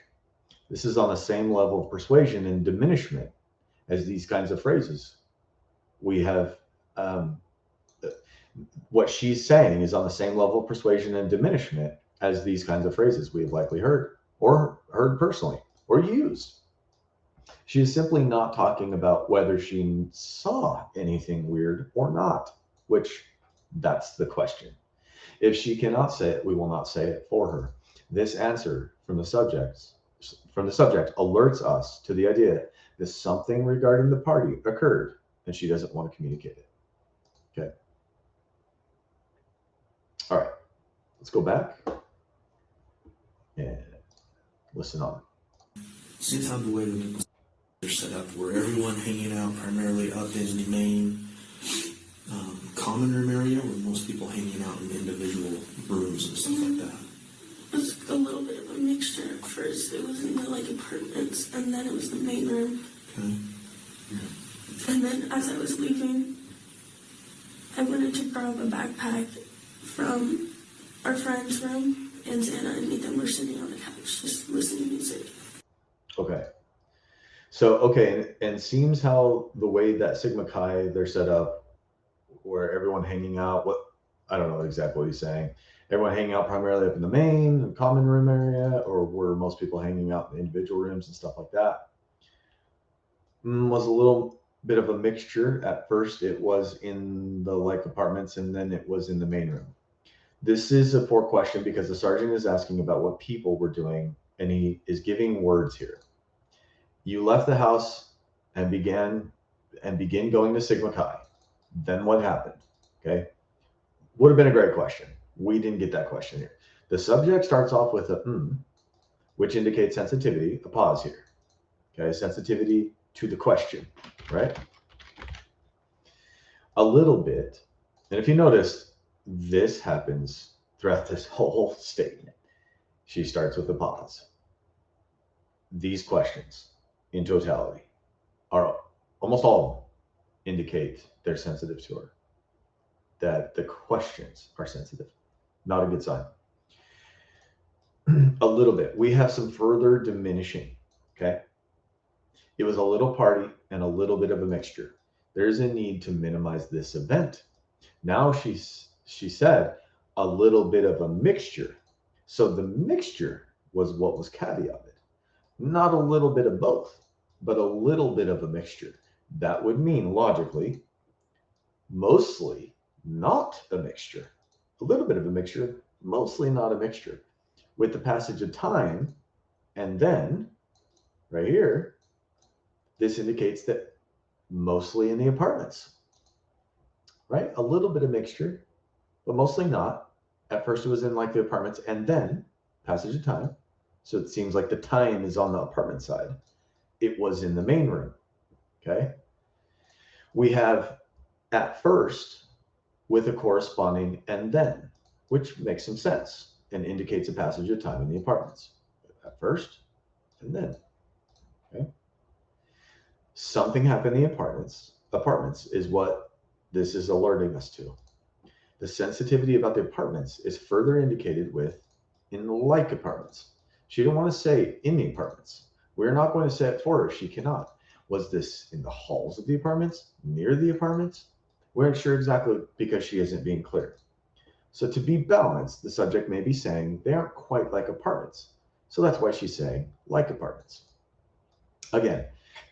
This is on the same level of persuasion and diminishment as these kinds of phrases. We have what she's saying is on the same level of persuasion and diminishment as these kinds of phrases we have likely heard or heard personally or used. She is simply not talking about whether she saw anything weird or not, which that's the question. If she cannot say it, we will not say it for her. This answer from the subject alerts us to the idea that something regarding the party occurred and she doesn't want to communicate it. Okay. All right. Let's go back and listen on. Seems how the way that they're set up, where everyone hanging out primarily up in the main common room area, where most people hanging out in individual rooms and stuff like that. It was a little bit of a mixture. At first, it was in the like apartments, and then it was the main room. Okay. And then as I was leaving, I wanted to grab a backpack from our friend's room, and Xana and Nathan were sitting on the couch just listening to music. Okay. So, okay, and seems how the way that Sigma Chi, they're set up, where everyone hanging out, I don't know exactly what he's saying. Everyone hanging out primarily up in the main and common room area, or were most people hanging out in individual rooms and stuff like that? Was a little bit of a mixture. At first, it was in the like apartments, and then it was in the main room. This is a poor question because the sergeant is asking about what people were doing, and he is giving words here. You left the house and begin going to Sigma Chi. Then what happened? Okay. Would have been a great question. We didn't get that question here. The subject starts off with a which indicates sensitivity, a pause here. Okay, sensitivity to the question, right? A little bit. And if you notice, this happens throughout this whole statement. She starts with a pause. These questions in totality are almost all of them indicate they're sensitive to her, that the questions are sensitive. Not a good sign. A little bit. We have some further diminishing. Okay. It was a little party and a little bit of a mixture. There's a need to minimize this event. Now she said a little bit of a mixture. So the mixture was what was caveated. Not a little bit of both, but a little bit of a mixture. That would mean logically, mostly not a mixture. A little bit of a mixture, mostly not a mixture. With the passage of time, and then right here, this indicates that mostly in the apartments, right? A little bit of mixture, but mostly not. At first it was in like the apartments, and then passage of time. So it seems like the time is on the apartment side. It was in the main room, okay? We have at first with a corresponding and then, which makes some sense and indicates a passage of time in the apartments. At first and then, okay? Something happened in the apartments is what this is alerting us to. The sensitivity about the apartments is further indicated with in the like apartments. She didn't want to say in the apartments. We're not going to say it for her. She cannot. Was this in the halls of the apartments, near the apartments? We aren't sure exactly because she isn't being clear. So to be balanced, the subject may be saying they aren't quite like apartments. So that's why she's saying like apartments. Again,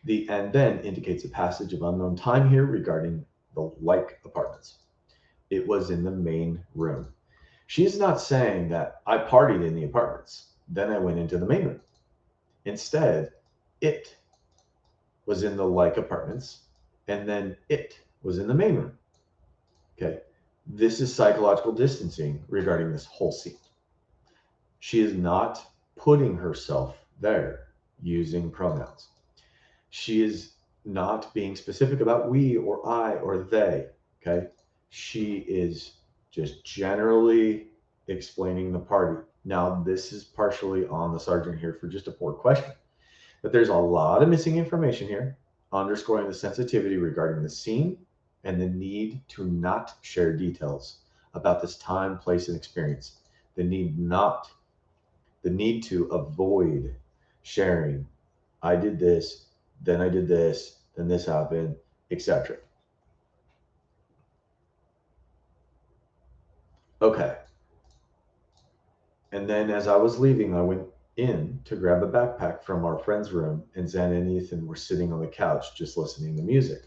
the and then indicates a passage of unknown time here regarding the like apartments. It was in the main room. She's not saying that I partied in the apartments, then I went into the main room. Instead, it was in the like apartments, and then it was in the main room. Okay, this is psychological distancing regarding this whole scene. She is not putting herself there using pronouns. She is not being specific about we or I or they. Okay, she is just generally explaining the party. Now, this is partially on the sergeant here for just a poor question, but there's a lot of missing information here, underscoring the sensitivity regarding the scene and the need to not share details about this time, place, and experience. The need to avoid sharing. I did this, then I did this, then this happened, etc. Okay. And then as I was leaving, I went in to grab a backpack from our friend's room, and Xana and Ethan were sitting on the couch just listening to music.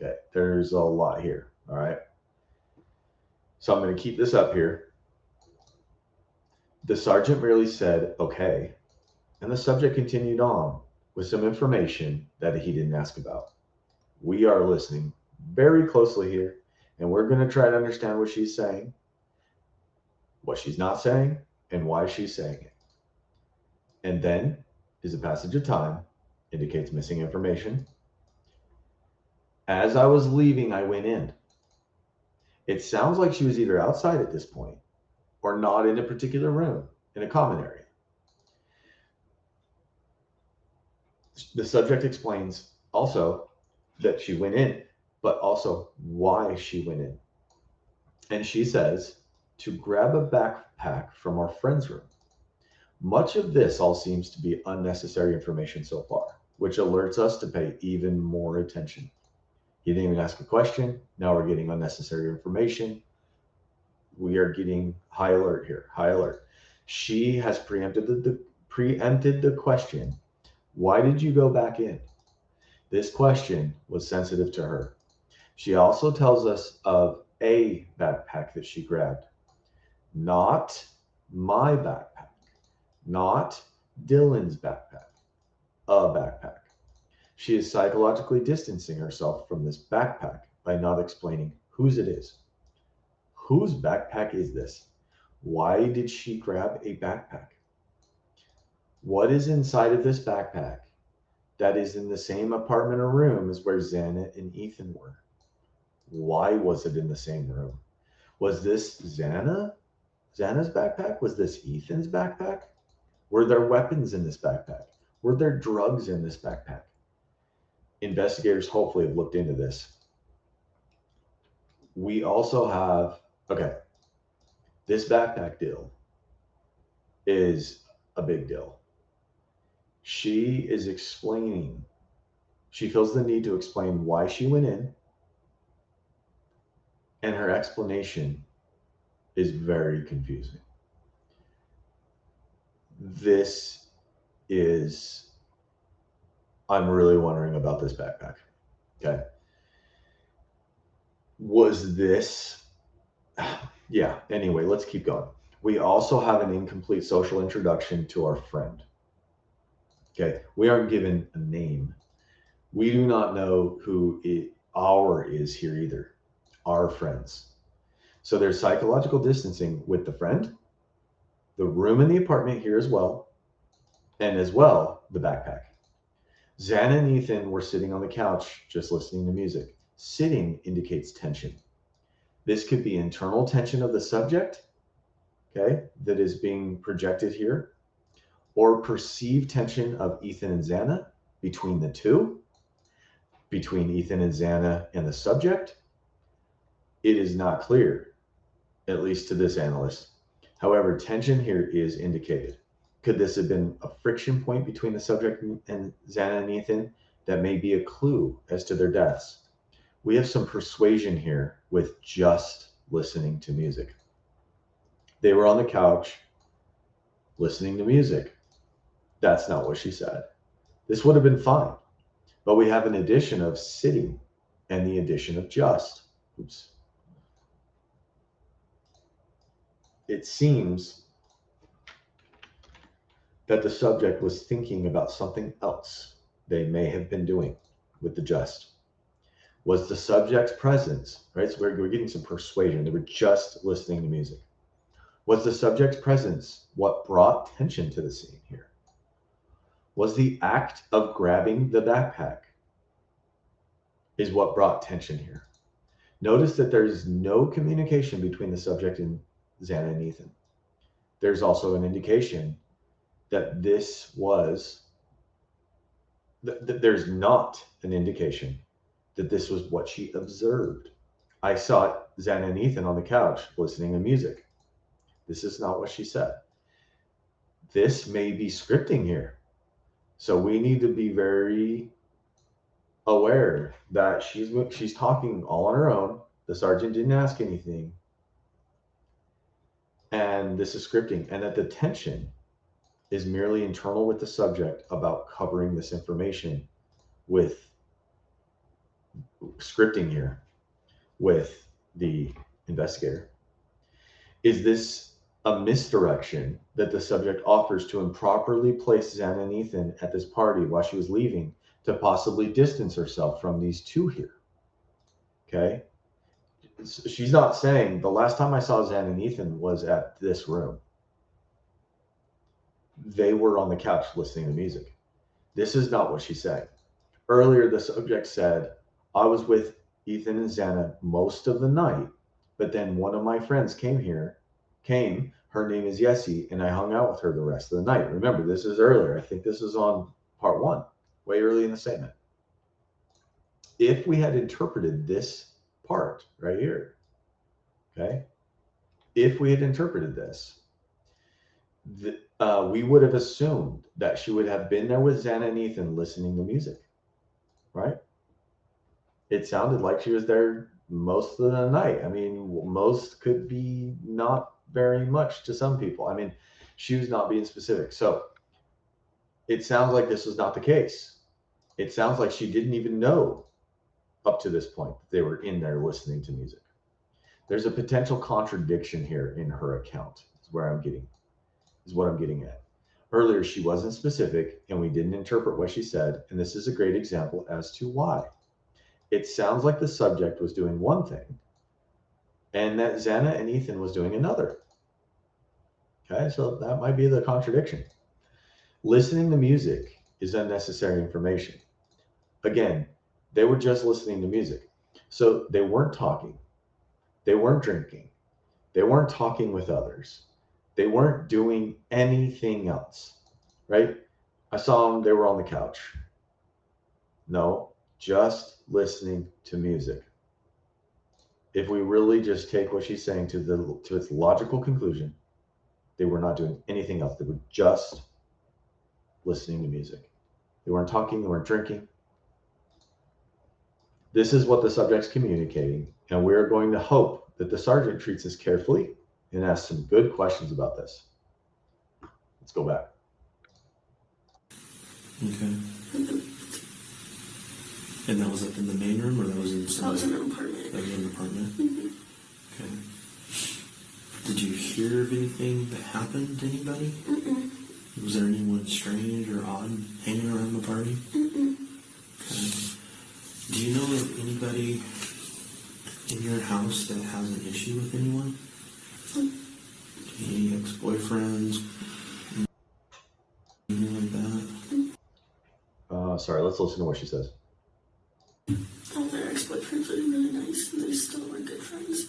Okay, there's a lot here. All right. So I'm going to keep this up here. The sergeant merely said, okay, and the subject continued on with some information that he didn't ask about. We are listening very closely here, and we're going to try to understand what she's saying, what she's not saying, and why she's saying it. And then is a passage of time, indicates missing information. As I was leaving, I went in. It sounds like she was either outside at this point or not in a particular room, in a common area. The subject explains also that she went in, but also why she went in. And she says to grab a backpack from our friend's room. Much of this all seems to be unnecessary information so far, which alerts us to pay even more attention. He didn't even ask a question. Now we're getting unnecessary information. We are getting high alert here, high alert. She has preempted the question. Why did you go back in? This question was sensitive to her. She also tells us of a backpack that she grabbed, not my backpack, not Dylan's backpack, a backpack. She is psychologically distancing herself from this backpack by not explaining whose it is. Whose backpack is this? Why did she grab a backpack? What is inside of this backpack that is in the same apartment or room as where Xana and Ethan were? Why was it in the same room? Was this Xana's backpack? Was this Ethan's backpack? Were there weapons in this backpack? Were there drugs in this backpack? Investigators hopefully have looked into this. We also have, this backpack deal is a big deal. She is explaining, she feels the need to explain why she went in, and her explanation is very confusing. I'm really wondering about this backpack. Okay. Was this, yeah, anyway, let's keep going. We also have an incomplete social introduction to our friend. Okay, we aren't given a name. We do not know who our is here either. Our friends. So there's psychological distancing with the friend, the room in the apartment here as well, and as well, the backpack. Xana and Ethan were sitting on the couch just listening to music. Sitting indicates tension. This could be internal tension of the subject, okay, that is being projected here, or perceived tension of Ethan and Xana between the two, between Ethan and Xana and the subject. It is not clear, at least to this analyst. However, tension here is indicated. Could this have been a friction point between the subject and Xana and Ethan that may be a clue as to their deaths? We have some persuasion here with just listening to music. They were on the couch listening to music. That's not what she said. This would have been fine. But we have an addition of sitting and the addition of just. Oops. It seems that the subject was thinking about something else they may have been doing with the just. Was the subject's presence, right? So we're getting some persuasion. They were just listening to music. Was the subject's presence what brought tension to the scene here? Was the act of grabbing the backpack is what brought tension here? Notice that there is no communication between the subject and Xana and Ethan. there's also an indication that this was, there's not an indication that this was what she observed. I saw Xana and Ethan on the couch listening to music. This is not what she said. This may be scripting here. So we need to be very aware that she's talking all on her own. The sergeant didn't ask anything. And this is scripting. And that the tension is merely internal with the subject about covering this information with scripting here with the investigator. Is this a misdirection that the subject offers to improperly place Xana and Ethan at this party while she was leaving to possibly distance herself from these two here? Okay. She's not saying the last time I saw Xana and Ethan was at this room. They were on the couch listening to music. This is not what she's saying. Earlier, the subject said, I was with Ethan and Xana most of the night, but then one of my friends came. Her name is Yessie, and I hung out with her the rest of the night. Remember, this is earlier. I think this is on part 1, way early in the statement. If we had interpreted this part right here, okay, if we had interpreted this, we would have assumed that she would have been there with Xana and Ethan listening to music, right? It sounded like she was there most of the night. I mean, most could be not very much to some people. I mean, she was not being specific. So it sounds like this was not the case. It sounds like she didn't even know up to this point that they were in there listening to music. There's a potential contradiction here in her account, is what I'm getting at. Earlier, she wasn't specific and we didn't interpret what she said. And this is a great example as to why. It sounds like the subject was doing one thing and that Xana and Ethan was doing another. Okay, so that might be the contradiction. Listening to music is unnecessary information. Again, they were just listening to music. So they weren't talking. They weren't drinking. They weren't talking with others. They weren't doing anything else, right? I saw them, they were on the couch. No, just listening to music. If we really just take what she's saying to its logical conclusion, they were not doing anything else. They were just listening to music. They weren't talking, they weren't drinking. This is what the subject's communicating, and we're going to hope that the sergeant treats this carefully and asks some good questions about this. Let's go back. Okay. And that was up in the main room, or that was in some? That was in an apartment. That was in an apartment? Mm-hmm. Okay. Did you hear of anything that happened to anybody? Mm-mm. Was there anyone strange or odd hanging around the party? Mm-mm. Okay. Do you know of anybody in your house that has an issue with anyone? Any ex-boyfriends? Anything like that? Sorry, let's listen to what she says. All their ex-boyfriends were really nice, and they still were good friends.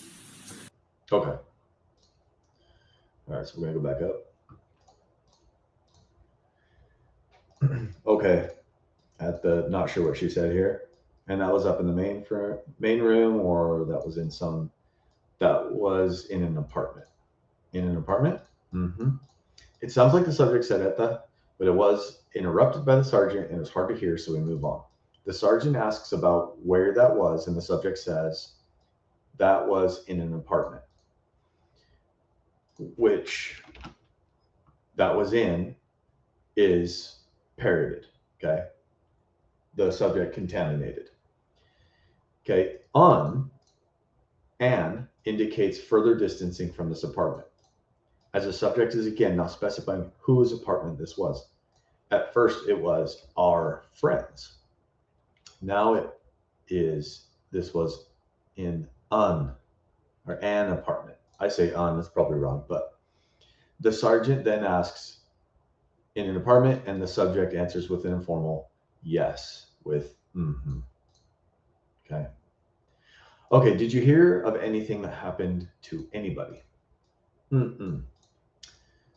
Okay. All right, so we're going to go back up. Okay. At the, not sure what she said here. And that was up in the main room, or that was in an apartment. In an apartment? Mm-hmm. It sounds like the subject said at the, but it was interrupted by the sergeant and it was hard to hear, so we move on. The sergeant asks about where that was, and the subject says that was in an apartment, which that was in is parroted, okay? The subject contaminated. Okay, an indicates further distancing from this apartment, as the subject is again not specifying whose apartment this was. At first, it was our friends. Now this was in an apartment. I say that's probably wrong, but the sergeant then asks in an apartment, and the subject answers with an informal yes, with mm-hmm. Okay. Okay, did you hear of anything that happened to anybody? Mm-mm.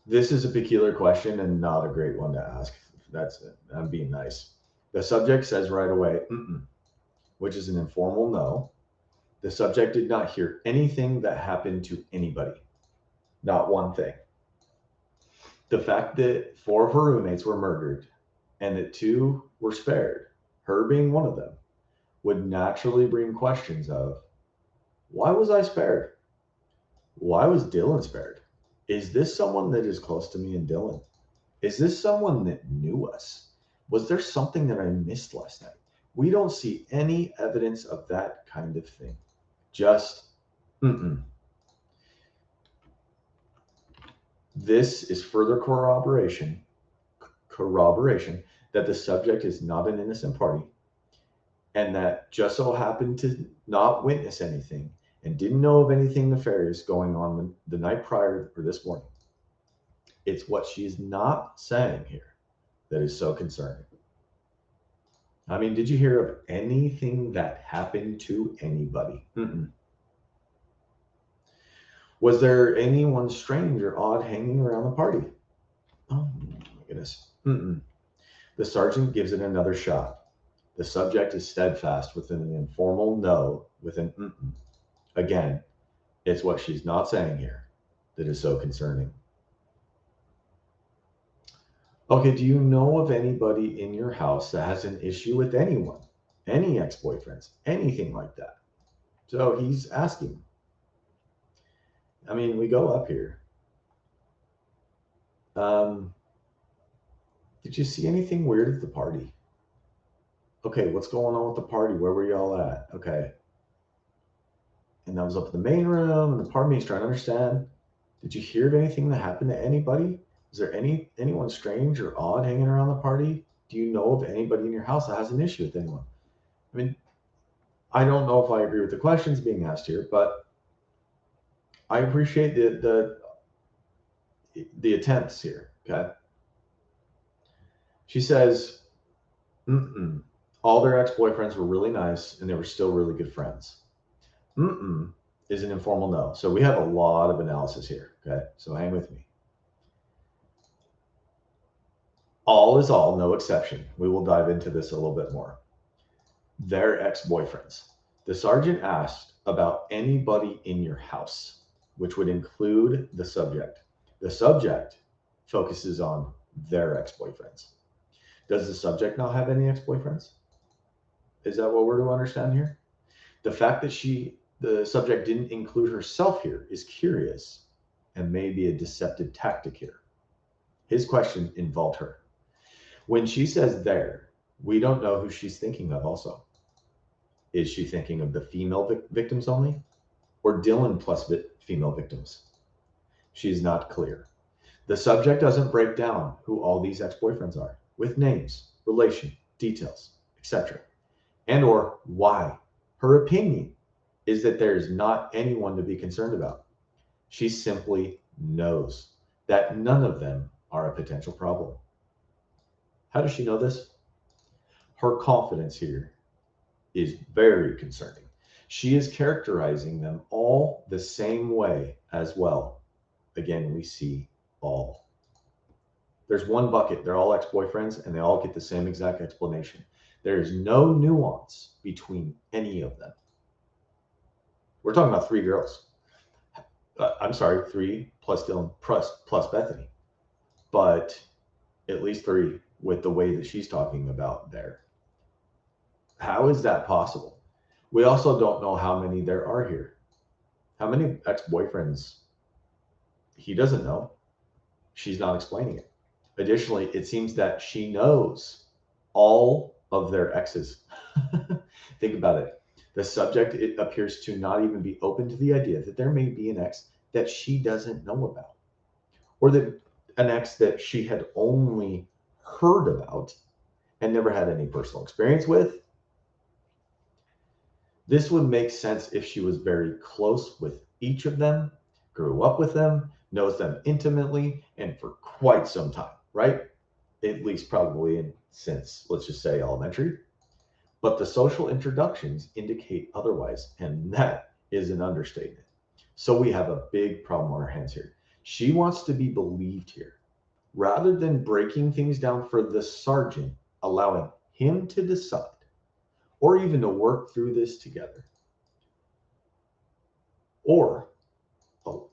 This is a peculiar question and not a great one to ask. That's it. I'm being nice. The subject says right away, mm-mm, which is an informal no. The subject did not hear anything that happened to anybody, not one thing. The fact that 4 of her roommates were murdered and that 2 were spared, her being one of them, would naturally bring questions of, why was I spared? Why was Dylan spared? Is this someone that is close to me and Dylan? Is this someone that knew us? Was there something that I missed last night? We don't see any evidence of that kind of thing. Just, mm-mm. This is further corroboration that the subject is not an innocent party and that just so happened to not witness anything and didn't know of anything nefarious going on the night prior or this morning. It's what she's not saying here that is so concerning. I mean, did you hear of anything that happened to anybody? Mm-mm. Was there anyone strange or odd hanging around the party? Oh my goodness. Mm-mm. The sergeant gives it another shot. The subject is steadfast with an informal no, with an mm-mm. Again, it's what she's not saying here that is so concerning. Okay, do you know of anybody in your house that has an issue with anyone? Any ex-boyfriends? Anything like that? So he's asking. I mean, we go up here. Um, did you see anything weird at the party? Okay, what's going on with the party? Where were y'all at? Okay. And that was up in the main room, and the part of me is trying to understand. Did you hear of anything that happened to anybody? Is there anyone strange or odd hanging around the party? Do you know of anybody in your house that has an issue with anyone? I mean, I don't know if I agree with the questions being asked here, but I appreciate the attempts here. Okay. She says, mm-mm. All their ex-boyfriends were really nice and they were still really good friends. Mm-mm is an informal no. So we have a lot of analysis here. Okay. So hang with me. All is all, no exception. We will dive into this a little bit more. Their ex-boyfriends. The sergeant asked about anybody in your house, which would include the subject. The subject focuses on their ex-boyfriends. Does the subject not have any ex-boyfriends? Is that what we're to understand here? The fact that the subject didn't include herself here is curious and may be a deceptive tactic here. His question involved her. When she says there, we don't know who she's thinking of also. Is she thinking of the female victims only or Dylan plus female victims? She's not clear. The subject doesn't break down who all these ex-boyfriends are with names, relation, details, etc. And or why. Her opinion is that there is not anyone to be concerned about. She simply knows that none of them are a potential problem. How does she know this? Her confidence here is very concerning. She is characterizing them all the same way as well. Again, we see all. There's one bucket. They're all ex-boyfriends and they all get the same exact explanation. There is no nuance between any of them. We're talking about 3 girls. I'm sorry, 3 plus Dylan plus Bethany. But at least 3 with the way that she's talking about there. How is that possible? We also don't know how many there are here. How many ex-boyfriends? He doesn't know. She's not explaining it. Additionally, it seems that she knows all of their exes. Think about it. The subject, it appears to not even be open to the idea that there may be an ex that she doesn't know about, or that an ex that she had only heard about and never had any personal experience with. This would make sense if she was very close with each of them, grew up with them, knows them intimately, and for quite some time, right? At least probably since, let's just say, elementary. But the social introductions indicate otherwise, and that is an understatement. So we have a big problem on our hands here. She wants to be believed here. Rather than breaking things down for the sergeant, allowing him to decide, or even to work through this together. Or, oh,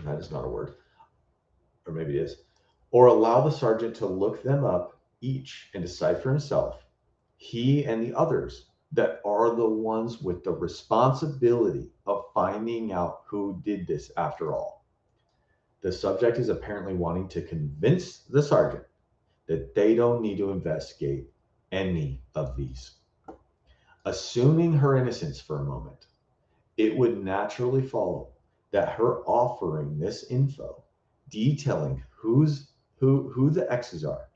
that is not a word, or maybe it is, or allow the sergeant to look them up each and decide for himself, he and the others that are the ones with the responsibility of finding out who did this after all. The subject is apparently wanting to convince the sergeant that they don't need to investigate any of these. Assuming her innocence for a moment, it would naturally follow that her offering this info, detailing who the X's are,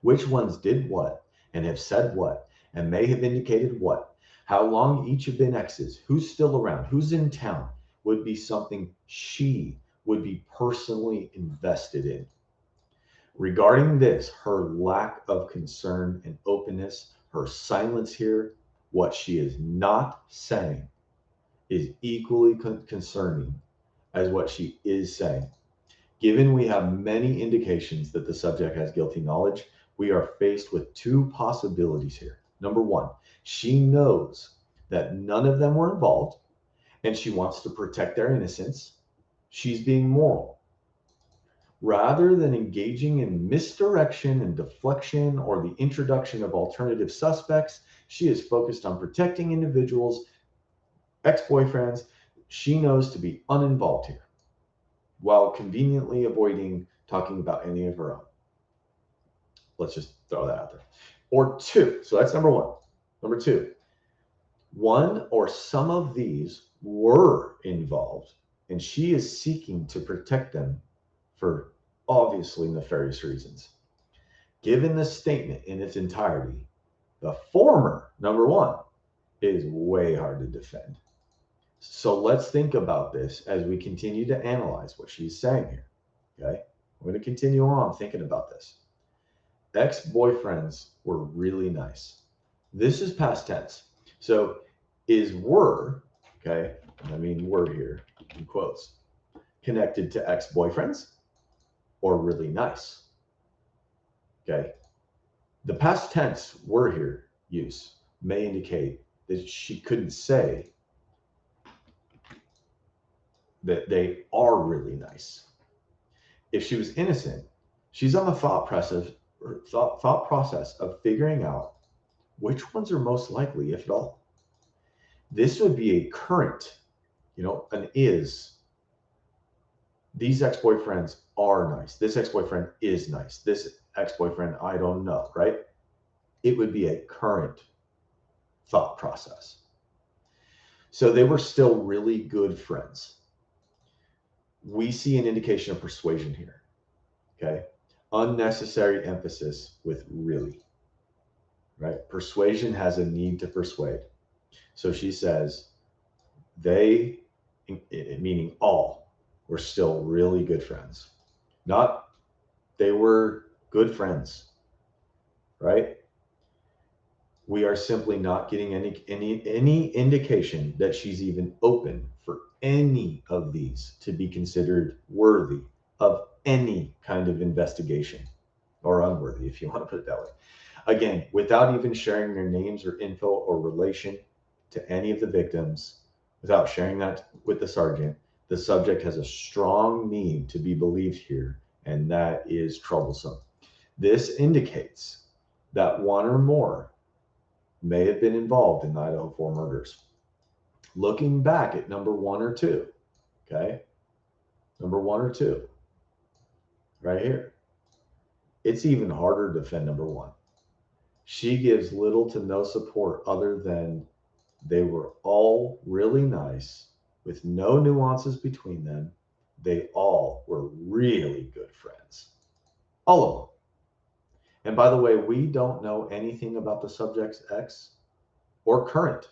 which ones did what and have said what and may have indicated what, how long each have been X's, who's still around, who's in town, would be something she would be personally invested in. Regarding this, her lack of concern and openness, her silence here, what she is not saying is equally concerning as what she is saying. Given we have many indications that the subject has guilty knowledge, we are faced with two possibilities here. Number one, she knows that none of them were involved and she wants to protect their innocence. She's being moral. Rather than engaging in misdirection and deflection or the introduction of alternative suspects, she is focused on protecting individuals, ex-boyfriends, she knows to be uninvolved here, while conveniently avoiding talking about any of her own. Let's just throw that out there. Or two, so that's number one. Number two, one or some of these were involved, and she is seeking to protect them for obviously nefarious reasons. Given the statement in its entirety, the former, number one, is way hard to defend. So let's think about this as we continue to analyze what she's saying here. Okay, I'm going to continue on thinking about this. Ex-boyfriends were really nice. This is past tense. So is were, okay, I mean were here in quotes, connected to ex-boyfriends or really nice? Okay. The past tense were here use may indicate that she couldn't say that they are really nice. If she was innocent, she's on the thought process of figuring out which ones are most likely, if at all. This would be a current, an is. These ex-boyfriends are nice. This ex-boyfriend is nice. This ex-boyfriend, I don't know, right? It would be a current thought process. So they were still really good friends. We see an indication of persuasion here, okay? Unnecessary emphasis with really, right? Persuasion has a need to persuade. So she says they, meaning all, were still really good friends. Not they were good friends, right? We are simply not getting any indication that she's even open for any of these to be considered worthy of any kind of investigation, or unworthy, if you want to put it that way. Again, without even sharing their names or info or relation to any of the victims, without sharing that with the sergeant, the subject has a strong need to be believed here, and that is troublesome. This indicates that one or more may have been involved in the Idaho 4 murders. Looking back at number one or two, okay? Number one or two, right here. It's even harder to defend number one. She gives little to no support other than they were all really nice with no nuances between them. They all were really good friends. All of them. And by the way, we don't know anything about the subject's ex or current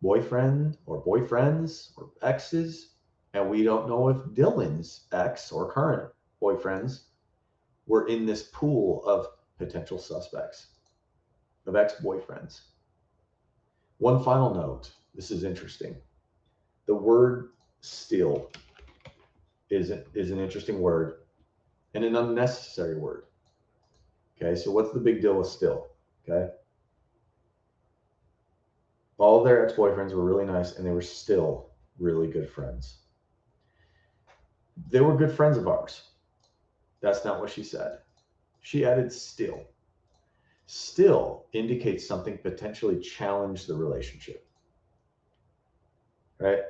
boyfriend or boyfriends or exes. And we don't know if Dylan's ex or current boyfriends were in this pool of potential suspects, of ex-boyfriends. One final note. This is interesting. The word still is an interesting word and an unnecessary word. Okay, so what's the big deal with still? Okay. All of their ex-boyfriends were really nice and they were still really good friends. They were good friends of ours. That's not what she said. She added still. Still indicates something potentially challenged the relationship. Right?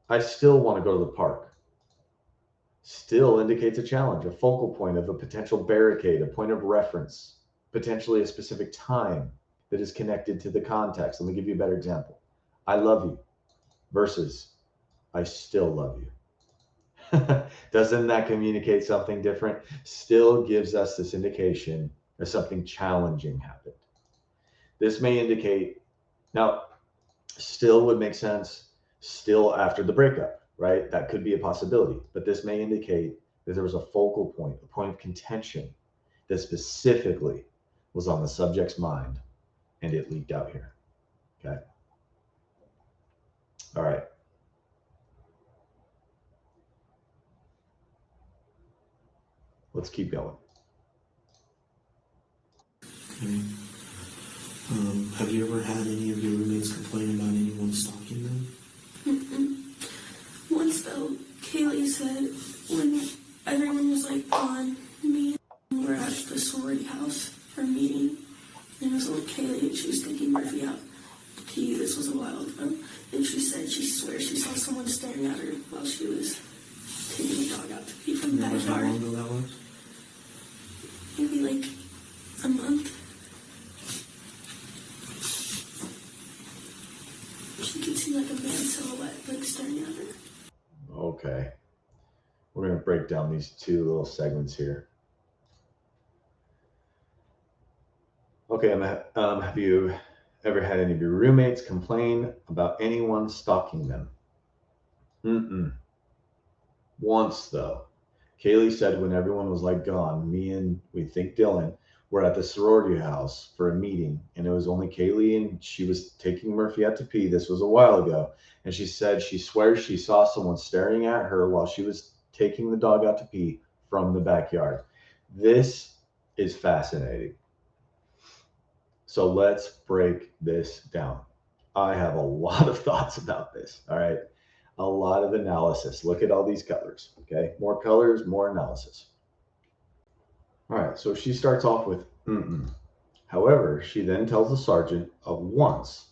I still want to go to the park. Still indicates a challenge, a focal point of a potential barricade, a point of reference, potentially a specific time that is connected to the context. Let me give you a better example. I love you versus I still love you. Doesn't that communicate something different? Still gives us this indication that something challenging happened. This may indicate, now, still would make sense still after the breakup, right? That could be a possibility, but this may indicate that there was a focal point, a point of contention that specifically was on the subject's mind and it leaked out here. Okay. All right. Let's keep going. Okay. Have you ever had any of your roommates complain about anyone stalking them? Once though, Kaylee said when everyone was like gone, me and we were at the sorority house for a meeting, and it was little Kaylee and she was taking Murphy out to pee. This was a while ago, and she said she swears she saw someone staring at her while she was taking the dog out to pee from the How backyard. long ago that was? Maybe like a month. She could see like a man silhouette like staring at her. Okay. We're going to break down these two little segments here. Okay, have you ever had any of your roommates complain about anyone stalking them? Once, though. Kaylee said when everyone was like gone, me and we think Dylan were at the sorority house for a meeting, and it was only Kaylee and she was taking Murphy out to pee. This was a while ago. And she said she swears she saw someone staring at her while she was taking the dog out to pee from the backyard. This is fascinating. So let's break this down. I have a lot of thoughts about this. All right. A lot of analysis. Look at all these colors. Okay. More colors, more analysis. All right. So she starts off with However, she then tells the sergeant of once,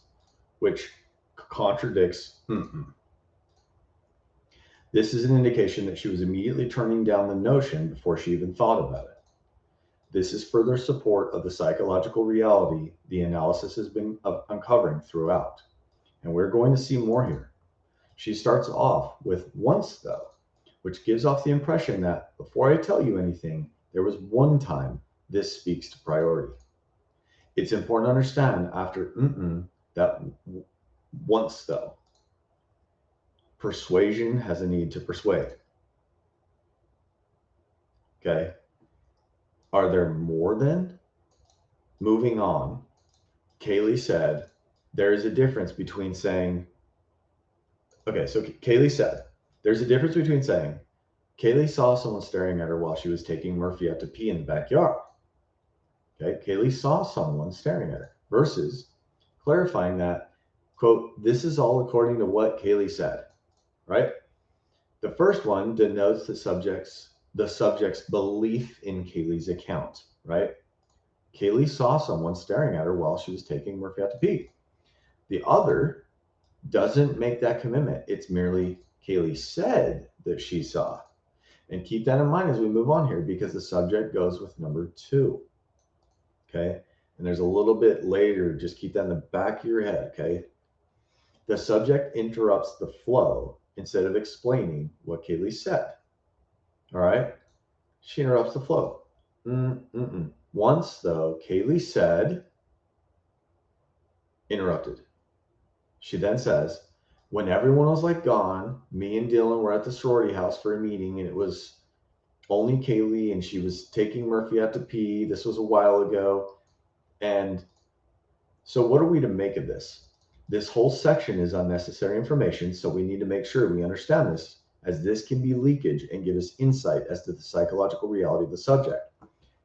which contradicts This is an indication that she was immediately turning down the notion before she even thought about it. This is further support of the psychological reality the analysis has been uncovering throughout. And we're going to see more here. She starts off with once, though, which gives off the impression that before I tell you anything, there was one time. This speaks to priority. It's important to understand after that once, though, persuasion has a need to persuade. Okay. Are there more than? Moving on, Kaylee said there is a difference between saying, okay, so Kaylee said there's a difference between saying Kaylee saw someone staring at her while she was taking Murphy out to pee in the backyard. Okay, Kaylee saw someone staring at her versus clarifying that, quote, this is all according to what Kaylee said, right? The first one denotes the subject's belief in Kaylee's account, right? Kaylee saw someone staring at her while she was taking Murphy out to pee. The other doesn't make that commitment. It's merely Kaylee said that she saw. And keep that in mind as we move on here because the subject goes with number 2. Okay. And there's a little bit later, just keep that in the back of your head. Okay. The subject interrupts the flow instead of explaining what Kaylee said. All right. She interrupts the flow. Once, though, Kaylee said, interrupted. She then says, when everyone was like gone, me and Dylan were at the sorority house for a meeting and it was only Kaylee and she was taking Murphy out to pee. This was a while ago. And so what are we to make of this? This whole section is unnecessary information. So we need to make sure we understand this as this can be leakage and give us insight as to the psychological reality of the subject.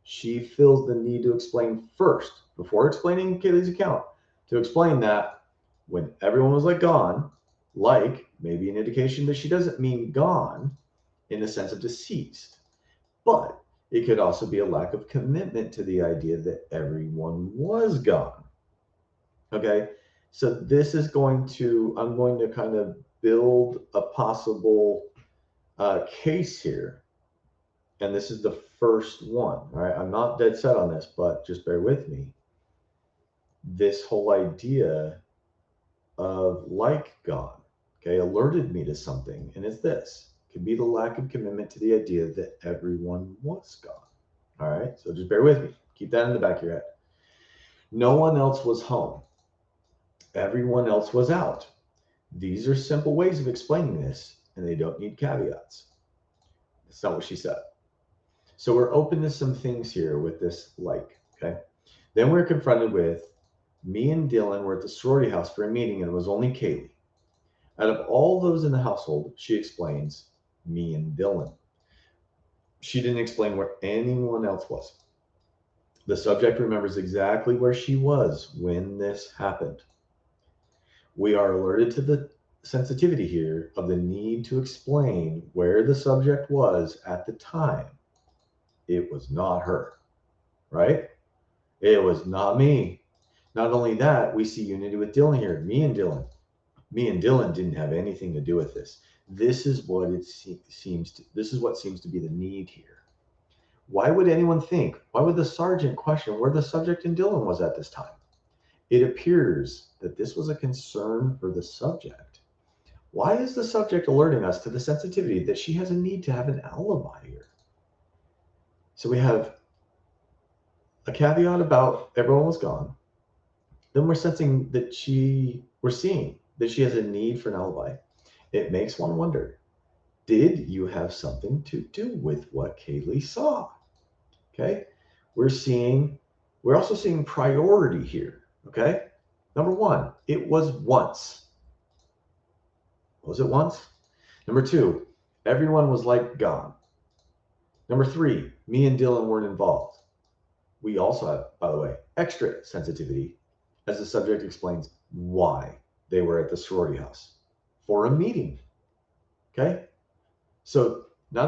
She feels the need to explain first, before explaining Kaylee's account, to explain that when everyone was like gone, like maybe an indication that she doesn't mean gone in the sense of deceased, but it could also be a lack of commitment to the idea that everyone was gone. Okay, so this is I'm going to kind of build a possible case here. And this is the first one. All right, I'm not dead set on this, but just bear with me. This whole idea of like God, okay, alerted me to something, and it's this. It could be the lack of commitment to the idea that everyone was gone. All right, so just bear with me. Keep that in the back of your head. No one else was home. Everyone else was out. These are simple ways of explaining this, and they don't need caveats. That's not what she said. So we're open to some things here with this like, okay? Then we're confronted with me and Dylan were at the sorority house for a meeting and it was only Kaylee. Out of all those in the household, she explains me and Dylan. She didn't explain where anyone else was. The subject remembers exactly where she was when this happened. We are alerted to the sensitivity here of the need to explain where the subject was at the time. It was not her, right? It was not me. Not only that, we see unity with Dylan here. Me and Dylan. Me and Dylan didn't have anything to do with this. This is what seems to be the need here. Why would anyone think? Why would the sergeant question where the subject and Dylan was at this time? It appears that this was a concern for the subject. Why is the subject alerting us to the sensitivity that she has a need to have an alibi here? So we have a caveat about everyone was gone. Then we're seeing that she has a need for an alibi. It makes one wonder, did you have something to do with what Kaylee saw? Okay. We're also seeing priority here. Okay. Number one, it was once. Was it once? Number two, everyone was like gone. Number three, me and Dylan weren't involved. We also have, by the way, extra sensitivity as the subject explains why they were at the sorority house for a meeting. Okay. So we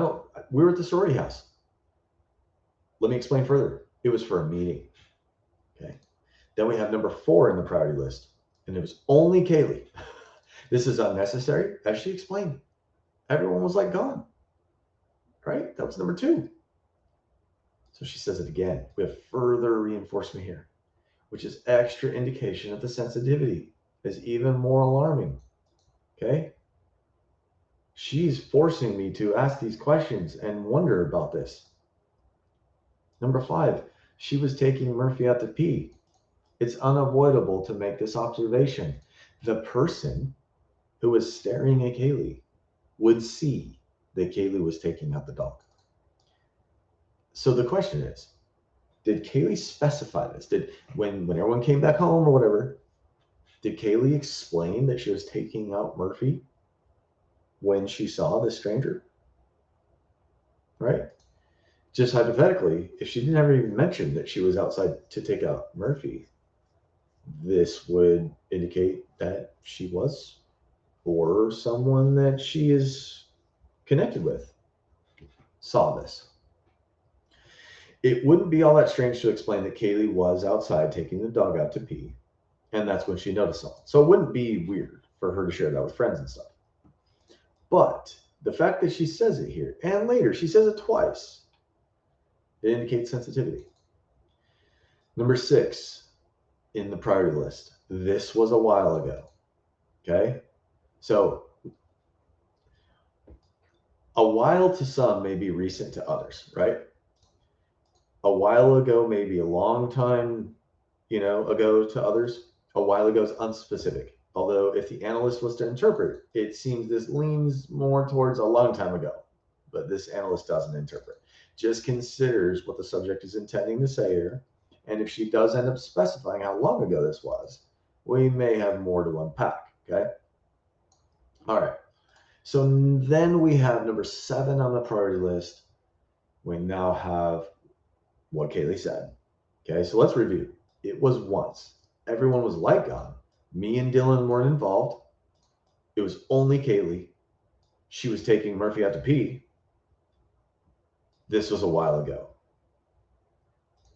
were at the sorority house. Let me explain further. It was for a meeting. Okay. Then we have number 4 in the priority list, and it was only Kaylee. This is unnecessary, as she explained. Everyone was like gone. Right? That was number 2. So she says it again. We have further reinforcement here, which is extra indication of the sensitivity is even more alarming. Okay? She's forcing me to ask these questions and wonder about this. Number 5, she was taking Murphy out to pee. It's unavoidable to make this observation. The person who was staring at Kaylee would see that Kaylee was taking out the dog. So the question is, did Kaylee specify this? When everyone came back home or whatever, did Kaylee explain that she was taking out Murphy when she saw this stranger? Right? Just hypothetically, if she didn't ever even mention that she was outside to take out Murphy, this would indicate that she was, or someone that she is connected with, saw this. It wouldn't be all that strange to explain that Kaylee was outside taking the dog out to pee, and that's when she noticed something. So it wouldn't be weird for her to share that with friends and stuff. But the fact that she says it here, and later she says it twice, it indicates sensitivity. Number 6 in the priority list. This was a while ago. Okay? So a while to some may be recent to others, right? A while ago may be a long time, ago to others. A while ago is unspecific. Although if the analyst was to interpret, it seems this leans more towards a long time ago. But this analyst doesn't interpret. Just considers what the subject is intending to say here. And if she does end up specifying how long ago this was, we may have more to unpack, okay? All right. So then we have number 7 on the priority list. We now have what Kaylee said. Okay, so let's review. It was once. Everyone was light gone. Me and Dylan weren't involved. It was only Kaylee. She was taking Murphy out to pee. This was a while ago.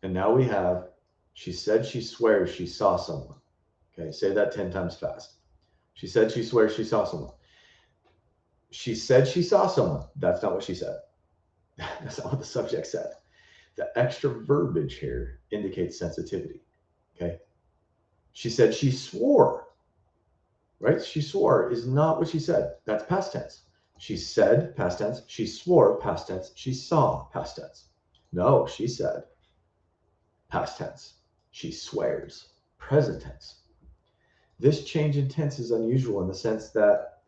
And now we have, she said she swears she saw someone. Okay, say that 10 times fast. She said she swears she saw someone. She said she saw someone. That's not what she said. That's not what the subject said. The extra verbiage here indicates sensitivity. Okay. She said she swore. Right? She swore is not what she said. That's past tense. She said, past tense. She swore, past tense. She saw, past tense. No, she said, past tense. She swears, present tense. This change in tense is unusual in the sense that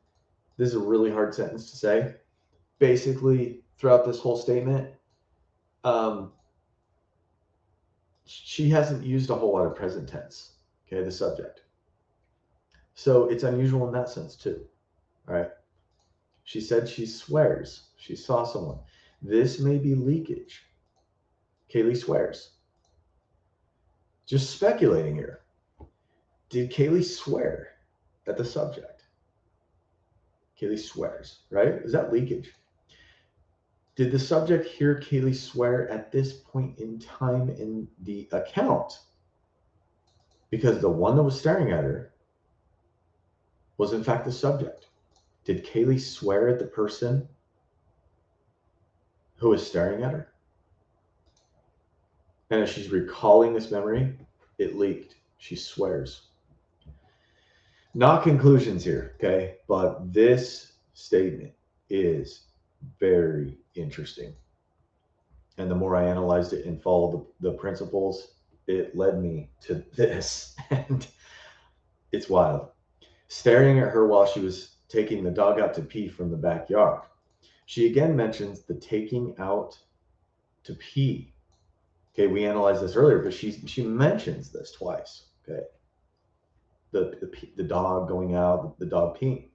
this is a really hard sentence to say. Basically, throughout this whole statement, she hasn't used a whole lot of present tense, okay, the subject. So it's unusual in that sense too, all right? She said she swears she saw someone. This may be leakage. Kaylee swears. Just speculating here. Did Kaylee swear at the subject? Kaylee swears, right? Is that leakage? Did the subject hear Kaylee swear at this point in time in the account? Because the one that was staring at her was in fact the subject. Did Kaylee swear at the person who was staring at her? And as she's recalling this memory, it leaked. She swears. Not conclusions here, okay? But this statement is very interesting. And the more I analyzed it and followed the principles, it led me to this. And it's wild. Staring at her while she was taking the dog out to pee from the backyard. She again mentions the taking out to pee. Okay, we analyzed this earlier, but she mentions this twice. Okay, the dog going out, the dog peeing.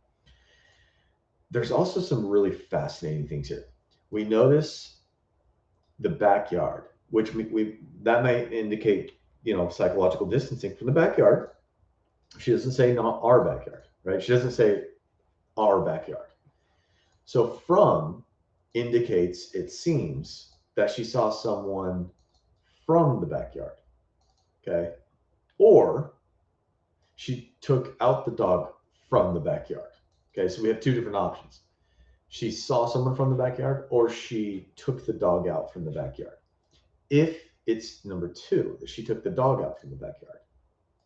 There's also some really fascinating things here. We notice the backyard, which we that may indicate psychological distancing from the backyard. She doesn't say not our backyard, right? She doesn't say our backyard. So from indicates, it seems, that she saw someone from the backyard, okay? Or she took out the dog from the backyard, okay? So we have two different options. She saw someone from the backyard, or she took the dog out from the backyard. If it's number 2, that she took the dog out from the backyard,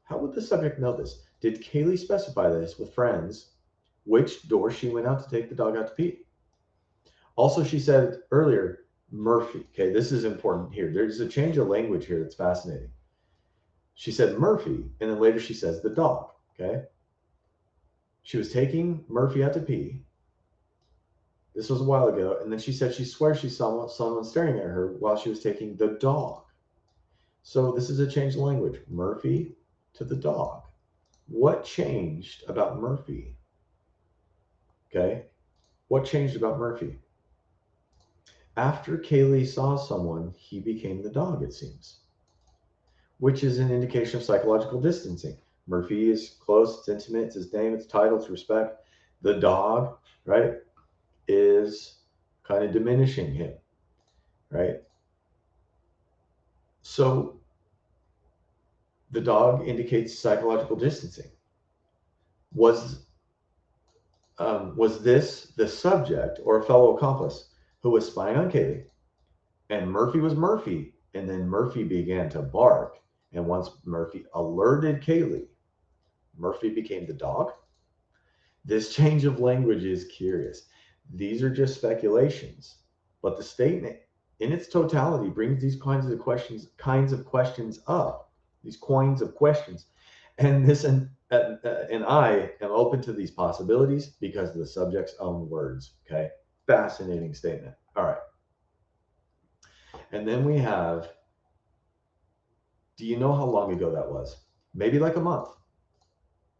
how would the subject know this? Did Kaylee specify this with friends, which door she went out to take the dog out to pee? Also, she said earlier, Murphy. Okay, this is important here. There's a change of language here that's fascinating. She said Murphy, and then later she says the dog. Okay, she was taking Murphy out to pee. This was a while ago, and then she said she swears she saw someone staring at her while she was taking the dog. So this is a change of language. Murphy to the dog. What changed about Murphy? Okay, what changed about Murphy? After Kaylee saw someone, he became the dog, it seems, which is an indication of psychological distancing. Murphy is close, it's intimate, it's his name, it's title, it's respect. The dog, right, is kind of diminishing him, right? So the dog indicates psychological distancing. Was this the subject or a fellow accomplice who was spying on Kaylee? And Murphy was Murphy, and then Murphy began to bark. And once Murphy alerted Kaylee, Murphy became the dog. This change of language is curious. These are just speculations, but the statement in its totality brings these kinds of questions up, these coins of questions. And I am open to these possibilities because of the subject's own words. Okay, fascinating statement. All right. And then we have, do you know how long ago that was? Maybe like a month.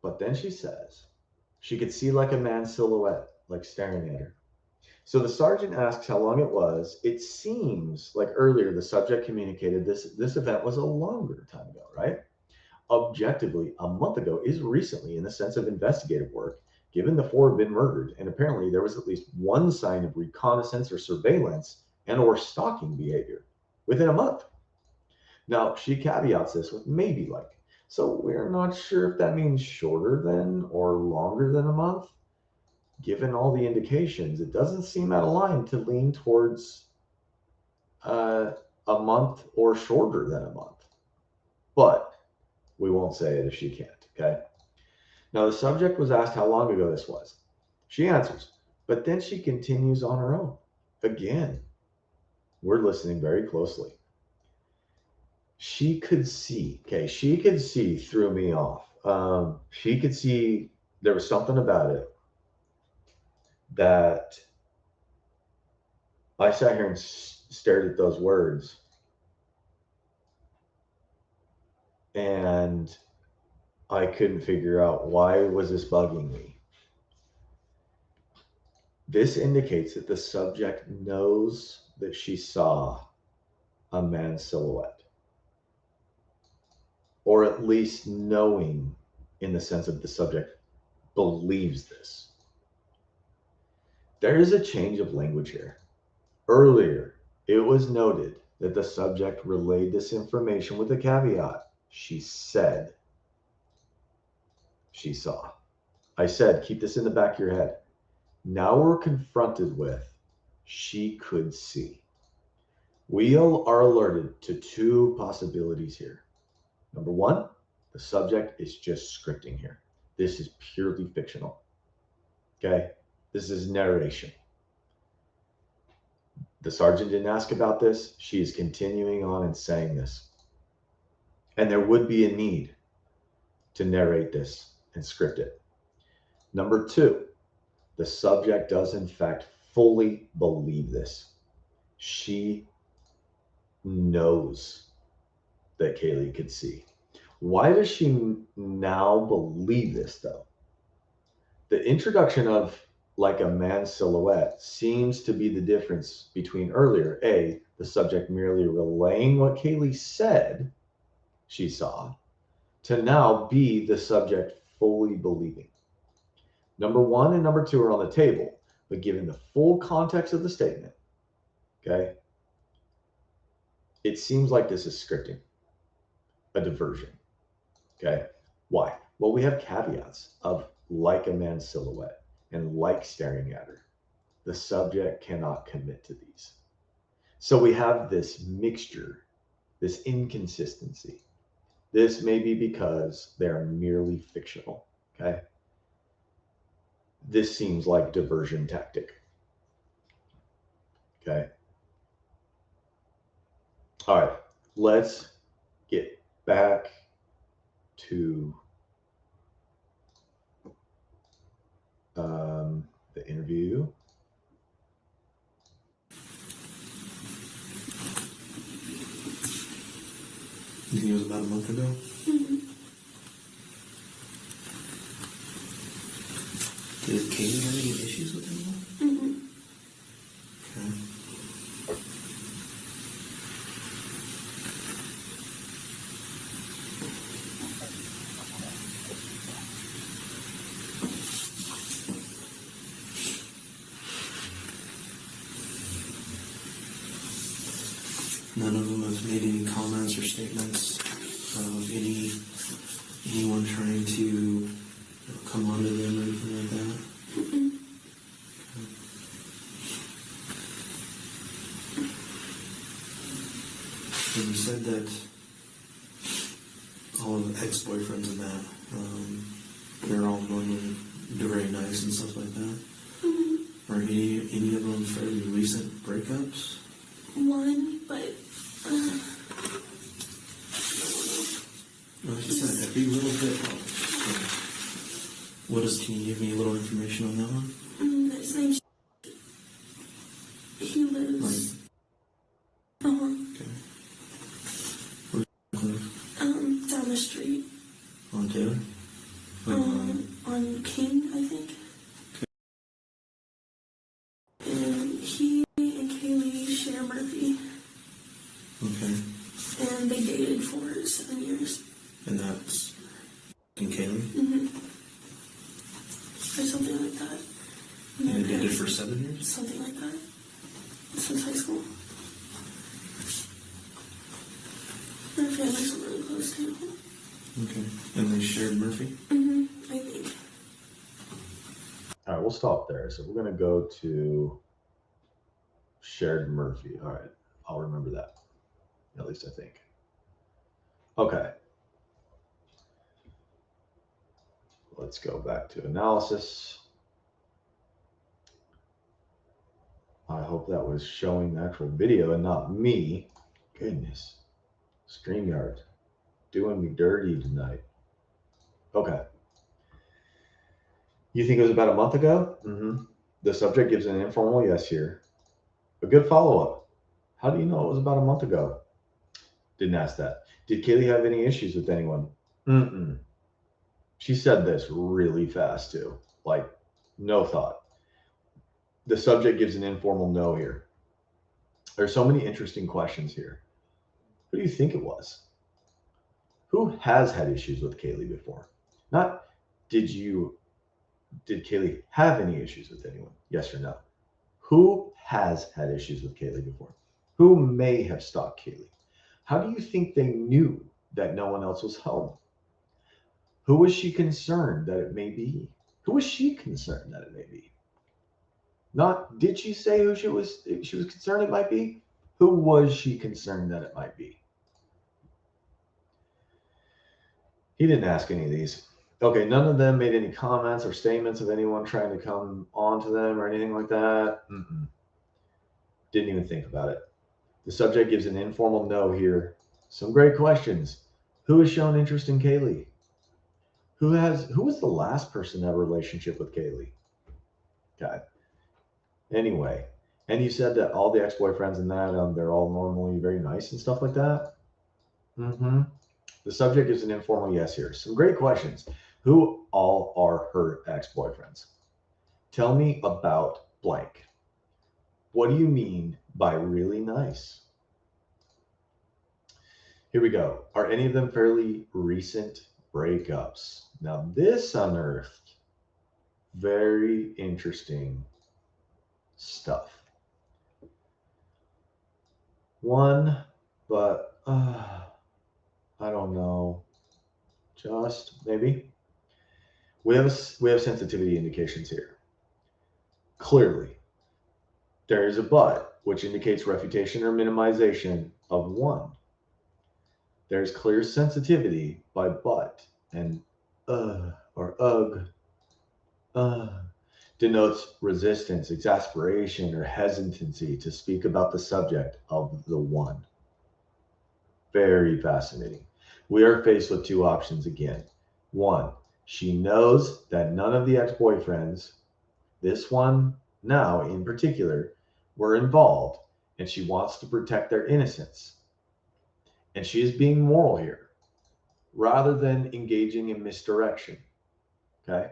But then she says she could see like a man's silhouette like staring at her. So the sergeant asks how long it was. It seems like earlier the subject communicated this event was a longer time ago, right? Objectively, a month ago is recently in the sense of investigative work, given the four had been murdered, and apparently there was at least one sign of reconnaissance or surveillance and or stalking behavior within a month. Now, she caveats this with maybe like, so we're not sure if that means shorter than or longer than a month. Given all the indications, it doesn't seem out of line to lean towards uh, a month or shorter than a month. But we won't say it if she can't, okay? Now, the subject was asked how long ago this was. She answers, but then she continues on her own. Again, we're listening very closely. She could see, okay, she could see threw me off. She could see there was something about it that I sat here and stared at those words, and I couldn't figure out why was this bugging me. This indicates that the subject knows that she saw a man's silhouette, or at least knowing in the sense of the subject believes this. There is a change of language here. Earlier, it was noted that the subject relayed this information with a caveat. She said she saw. I said, keep this in the back of your head. Now we're confronted with she could see. We are alerted to two possibilities here. Number one, the subject is just scripting here. This is purely fictional. Okay? This is narration. The sergeant didn't ask about this. She is continuing on and saying this. And there would be a need to narrate this and script it. Number two, the subject does in fact fully believe this. She knows that Kaylee could see. Why does she now believe this though? The introduction of like a man's silhouette seems to be the difference between earlier, A, the subject merely relaying what Kaylee said she saw, to now B, the subject fully believing. Number one and number two are on the table, but given the full context of the statement, okay, it seems like this is scripting, a diversion. Okay, why? Well, we have caveats of like a man's silhouette and like staring at her. The subject cannot commit to these. So we have this mixture, this inconsistency. This may be because they're merely fictional. Okay, this seems like diversion tactic. Okay. All right, let's get back to the interview. You think it was about a month ago? Mm-hmm. Did Kaylee have any issues with anyone? Mm-hmm. Okay. None of them have made any comments or statements of anyone trying to come onto them or anything like that. Mm-hmm. And you said that all of the ex-boyfriends and that, they're all normally very nice and stuff like that. Mm-hmm. Are any of them fairly recent breakups? One, but Like you said, every little bit. Can you give me a little information on that one? his name's he lives Okay. Where's he live? down the street On Taylor? on King, I think. Okay. And they dated for 7 years. And that's in Kaylee? Mm-hmm. Or something like that. And they dated for 7 years? Something like that. Since high school. Their families are really close too. Okay. And they shared Murphy? Mm-hmm. I think. All right, we'll stop there. So we're going to go to shared Murphy. All right, I'll remember that. At least I think. Okay. Let's go back to analysis. I hope that was showing the actual video and not me. Goodness. StreamYard doing me dirty tonight. Okay. You think it was about a month ago? Mm-hmm. The subject gives an informal yes here. A good follow-up. How do you know it was about a month ago? Didn't ask that. Did Kaylee have any issues with anyone? Mm-mm. She said this really fast too. Like, no thought. The subject gives an informal no here. There's so many interesting questions here. Who do you think it was? Who has had issues with Kaylee before? Not did Kaylee have any issues with anyone? Yes or no? Who has had issues with Kaylee before? Who may have stalked Kaylee? How do you think they knew that no one else was home? Who was she concerned that it may be? Who was she concerned that it may be? Not did she say who she was concerned it might be? Who was she concerned that it might be? He didn't ask any of these. Okay, none of them made any comments or statements of anyone trying to come on to them or anything like that. Mm-mm. Didn't even think about it. The subject gives an informal no here. Some great questions. Who has shown interest in Kaylee? Who was the last person to have a relationship with Kaylee? Okay. Anyway, and you said that all the ex-boyfriends and that they're all normally very nice and stuff like that. Mm-hmm. The subject is an informal yes here. Some great questions. Who all are her ex-boyfriends? Tell me about blank. What do you mean by really nice? Here we go. Are any of them fairly recent breakups? Now this unearthed very interesting stuff. One, but I don't know. Just maybe. We have sensitivity indications here. Clearly, there is a but, which indicates refutation or minimization of one. There's clear sensitivity by but and or denotes resistance, exasperation, or hesitancy to speak about the subject of the one. Very fascinating. We are faced with two options again. One, she knows that none of the ex-boyfriends, this one now in particular, were involved, and she wants to protect their innocence. And she is being moral here rather than engaging in misdirection. Okay?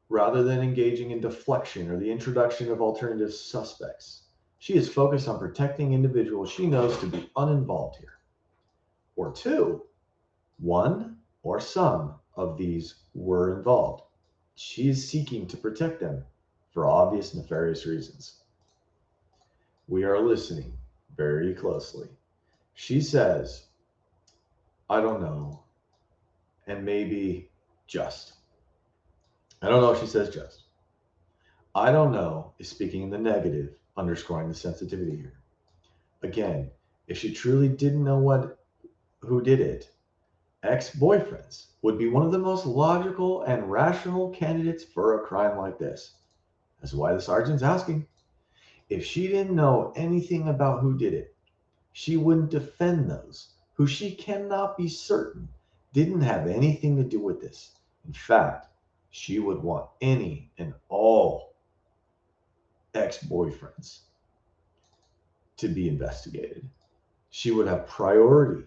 Rather than engaging in deflection or the introduction of alternative suspects. She is focused on protecting individuals she knows to be uninvolved here. Or two, one or some of these were involved. She is seeking to protect them for obvious nefarious reasons. We are listening very closely. She says, I don't know, and maybe just. I don't know if she says just. I don't know is speaking in the negative, underscoring the sensitivity here. Again, if she truly didn't know who did it, ex-boyfriends would be one of the most logical and rational candidates for a crime like this. That's why the sergeant's asking. If she didn't know anything about who did it, she wouldn't defend those who she cannot be certain didn't have anything to do with this. In fact, she would want any and all ex-boyfriends to be investigated. She would have priority.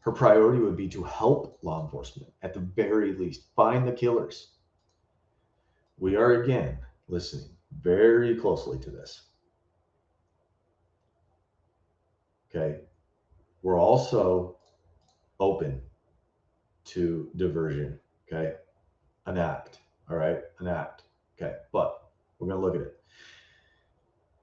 Her priority would be to help law enforcement, at the very least, find the killers. We are again listening very closely to this. Okay, We're also open to diversion. Okay. An act. All right. An act. Okay. But we're going to look at it.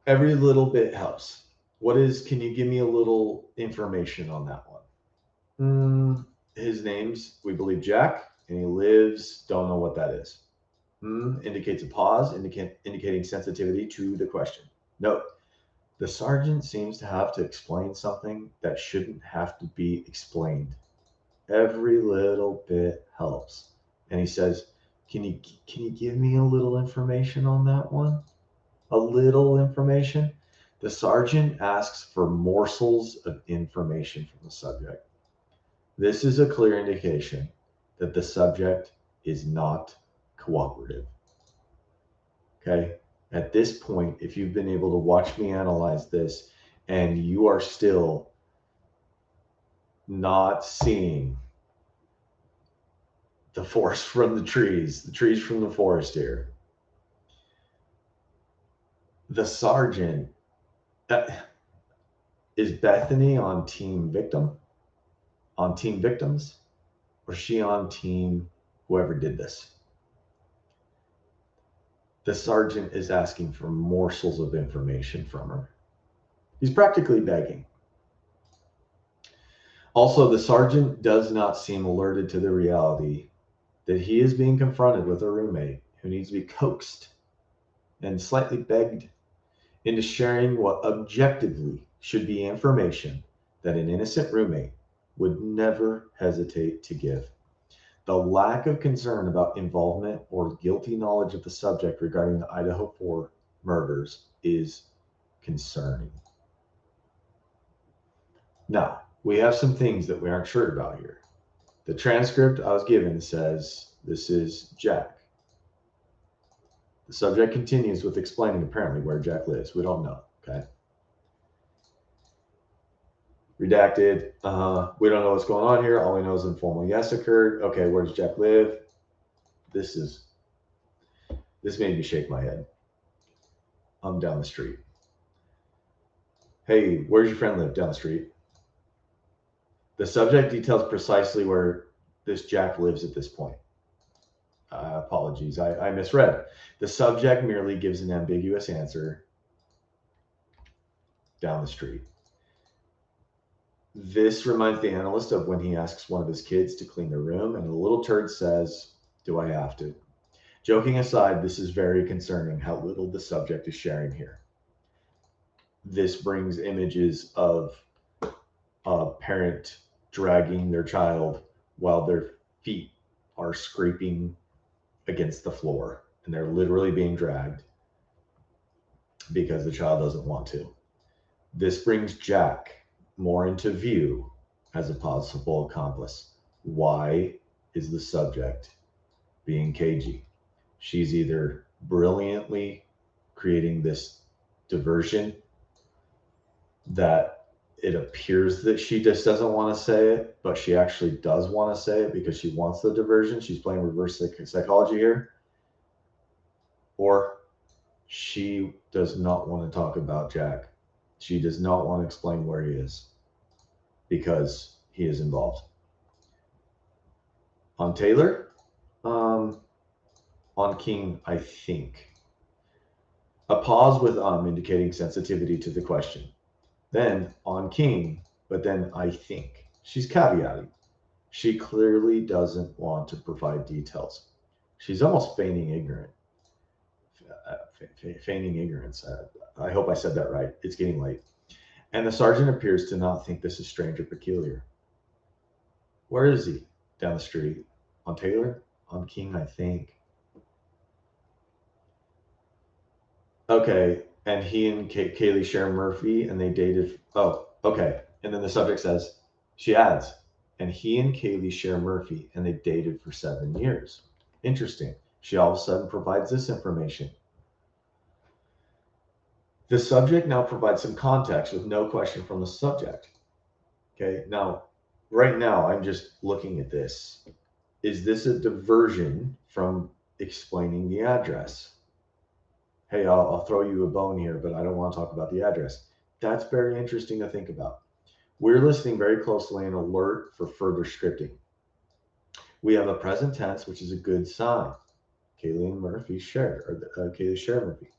Every little bit helps. Can you give me a little information on that one? His name's, we believe, Jack, and he lives, don't know what that is. Indicates a pause, indicating sensitivity to the question. Note, the sergeant seems to have to explain something that shouldn't have to be explained. Every little bit helps. And he says, can you give me a little information on that one? A little information? The sergeant asks for morsels of information from the subject. This is a clear indication that the subject is not cooperative. Okay? At this point, if you've been able to watch me analyze this and you are still not seeing the forest from the trees from the forest here, the sergeant, is Bethany on team victims, or is she on team whoever did this? The sergeant is asking for morsels of information from her. He's practically begging. Also, the sergeant does not seem alerted to the reality that he is being confronted with a roommate who needs to be coaxed and slightly begged into sharing what objectively should be information that an innocent roommate would never hesitate to give. The lack of concern about involvement or guilty knowledge of the subject regarding the Idaho 4 murders is concerning. Now, we have some things that we aren't sure about here. The transcript I was given says this is Jack. The subject continues with explaining apparently where Jack lives. We don't know, okay? Redacted. We don't know what's going on here. All we know is informal yes occurred. Okay, where does Jack live? This made me shake my head. I'm down the street. Hey, where's your friend live? Down the street. The subject details precisely where this Jack lives at this point. Apologies, I misread. The subject merely gives an ambiguous answer. Down the street. This reminds the analyst of when he asks one of his kids to clean their room, and the little turd says, "Do I have to?" Joking aside, this is very concerning how little the subject is sharing here. This brings images of a parent dragging their child while their feet are scraping against the floor, and they're literally being dragged because the child doesn't want to. This brings Jack more into view as a possible accomplice. Why is the subject being cagey? She's either brilliantly creating this diversion that it appears that she just doesn't want to say it, but she actually does want to say it because she wants the diversion. She's playing reverse psychology here. Or she does not want to talk about Jack. She does not want to explain where he is because he is involved. On Taylor, on King, I think. A pause with indicating sensitivity to the question. Then on King, but then I think. She's caveating. She clearly doesn't want to provide details. She's almost feigning ignorance. I hope I said that right. It's getting late. And the sergeant appears to not think this is strange or peculiar. Where is he? Down the street. On Taylor? On King, I think. Okay. And he and Kaylee share Murphy, and they dated. Oh, okay. And then the subject says, she adds, and he and Kaylee share Murphy, and they dated for 7 years. Interesting. She all of a sudden provides this information. The subject now provides some context with no question from the subject. Okay. Now, right now, I'm just looking at this. Is this a diversion from explaining the address? Hey, I'll throw you a bone here, but I don't want to talk about the address. That's very interesting to think about. We're listening very closely and alert for further scripting. We have a present tense, which is a good sign. Kaylee and Murphy shared, or Kaylee shared Murphy,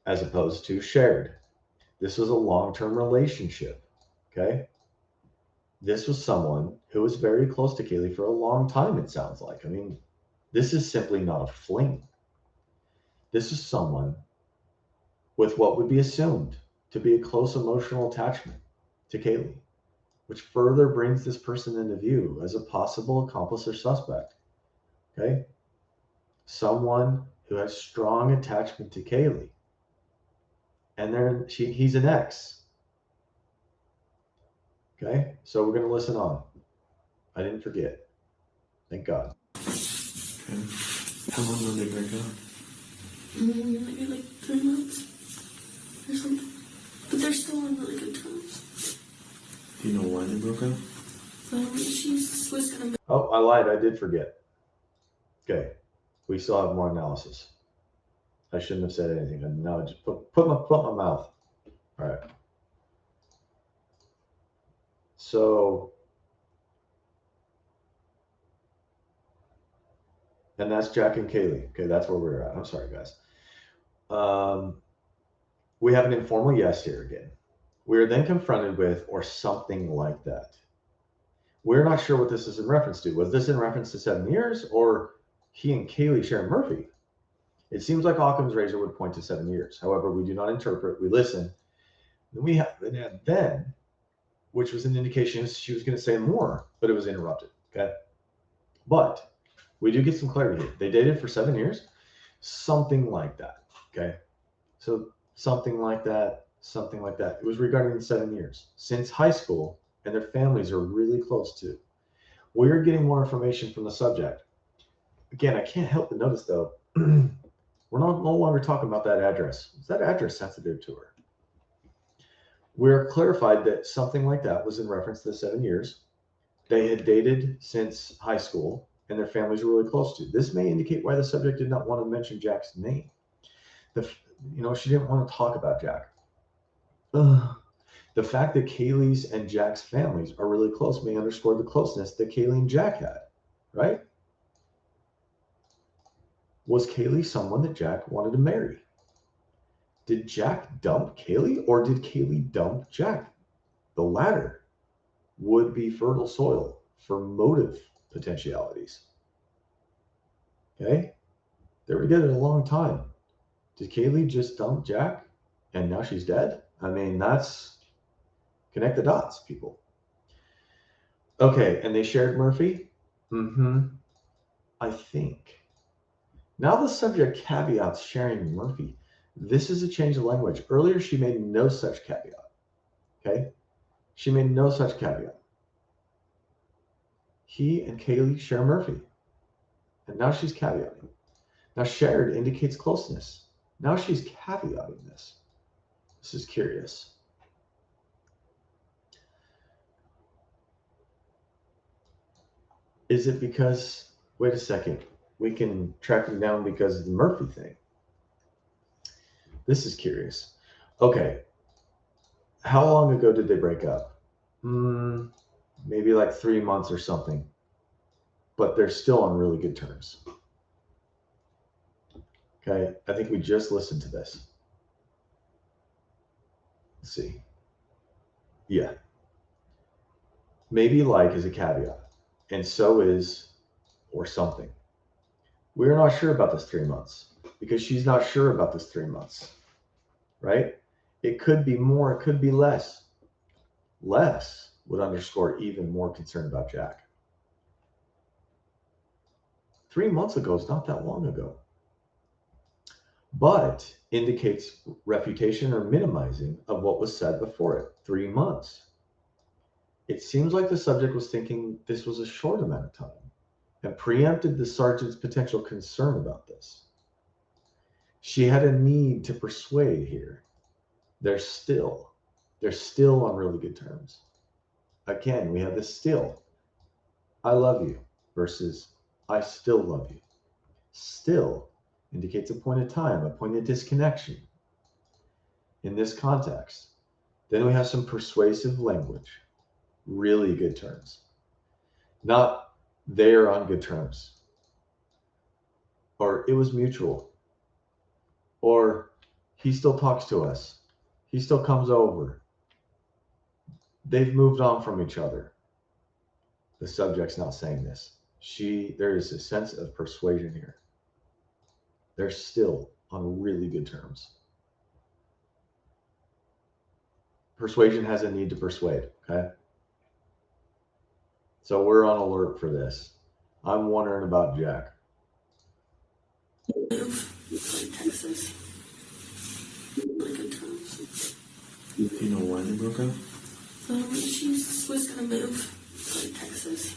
as opposed to shared. This was a long-term relationship. Okay. This was someone who was very close to Kaylee for a long time, it sounds like. I mean, this is simply not a fling. This is someone with what would be assumed to be a close emotional attachment to Kaylee, which further brings this person into view as a possible accomplice or suspect. Okay. Someone who has strong attachment to Kaylee. And he's an ex. Okay. So we're going to listen on. I didn't forget. Thank God. Okay. How long did they break up? Maybe like 3 months or something. But they're still on really good terms. Do you know why they broke up? She was gonna. Oh, I lied. I did forget. Okay. We still have more analysis. I shouldn't have said anything. No, just put my mouth. All right. So, and that's Jack and Kaylee. Okay, that's where we're at. I'm sorry, guys. We have an informal yes here again. We are then confronted with, or something like that. We're not sure what this is in reference to. Was this in reference to 7 years, or he and Kaylee sharing Murphy? It seems like Occam's razor would point to 7 years. However, we do not interpret, we listen. Then, which was an indication she was going to say more, but it was interrupted. Okay. But we do get some clarity here. They dated for 7 years, something like that. Okay. So something like that. It was regarding the 7 years since high school, and their families are really close too. We're getting more information from the subject. Again, I can't help but notice though, we're no longer talking about that address. Is that address sensitive to her? We're clarified that something like that was in reference to the 7 years. They had dated since high school, and their families were really close to. This may indicate why the subject did not want to mention Jack's name. She didn't want to talk about Jack. The fact that Kaylee's and Jack's families are really close may underscore the closeness that Kaylee and Jack had, right? Was Kaylee someone that Jack wanted to marry? Did Jack dump Kaylee, or did Kaylee dump Jack? The latter would be fertile soil for motive potentialities. Okay? They were together a long time. Did Kaylee just dump Jack and now she's dead? I mean, that's connect the dots, people. Okay, and they shared Murphy? I think. Now the subject caveats sharing Murphy. This is a change of language. Earlier, she made no such caveat. Okay? She made no such caveat. He and Kaylee share Murphy. And now she's caveating. Now shared indicates closeness. Now she's caveating this. This is curious. Is it because, wait a second, we can track him down because of the Murphy thing? This is curious. Okay. How long ago did they break up? Maybe like 3 months or something. But they're still on really good terms. Okay. I think we just listened to this. Let's see. Yeah. Maybe like is a caveat. And so is, or something. We're not sure about this 3 months because she's not sure about this 3 months, right? It could be more, it could be less. Less would underscore even more concern about Jack. 3 months ago is not that long ago, but indicates refutation or minimizing of what was said before it. 3 months. It seems like the subject was thinking this was a short amount of time and preempted the sergeant's potential concern about this. She had a need to persuade here. They're still on really good terms. Again, we have this still. I love you versus I still love you. Still indicates a point of time, a point of disconnection. In this context, Then we have some persuasive language, really good terms. Not they're on good terms, or it was mutual, or he still talks to us, he still comes over, they've moved on from each other. The subject's not saying this. There is a sense of persuasion here. They're still on really good terms. Persuasion has a need to persuade, okay? So we're on alert for this. I'm wondering about Jack. Move to Texas. Really good terms. Do you know why they broke up? She was gonna move to Texas.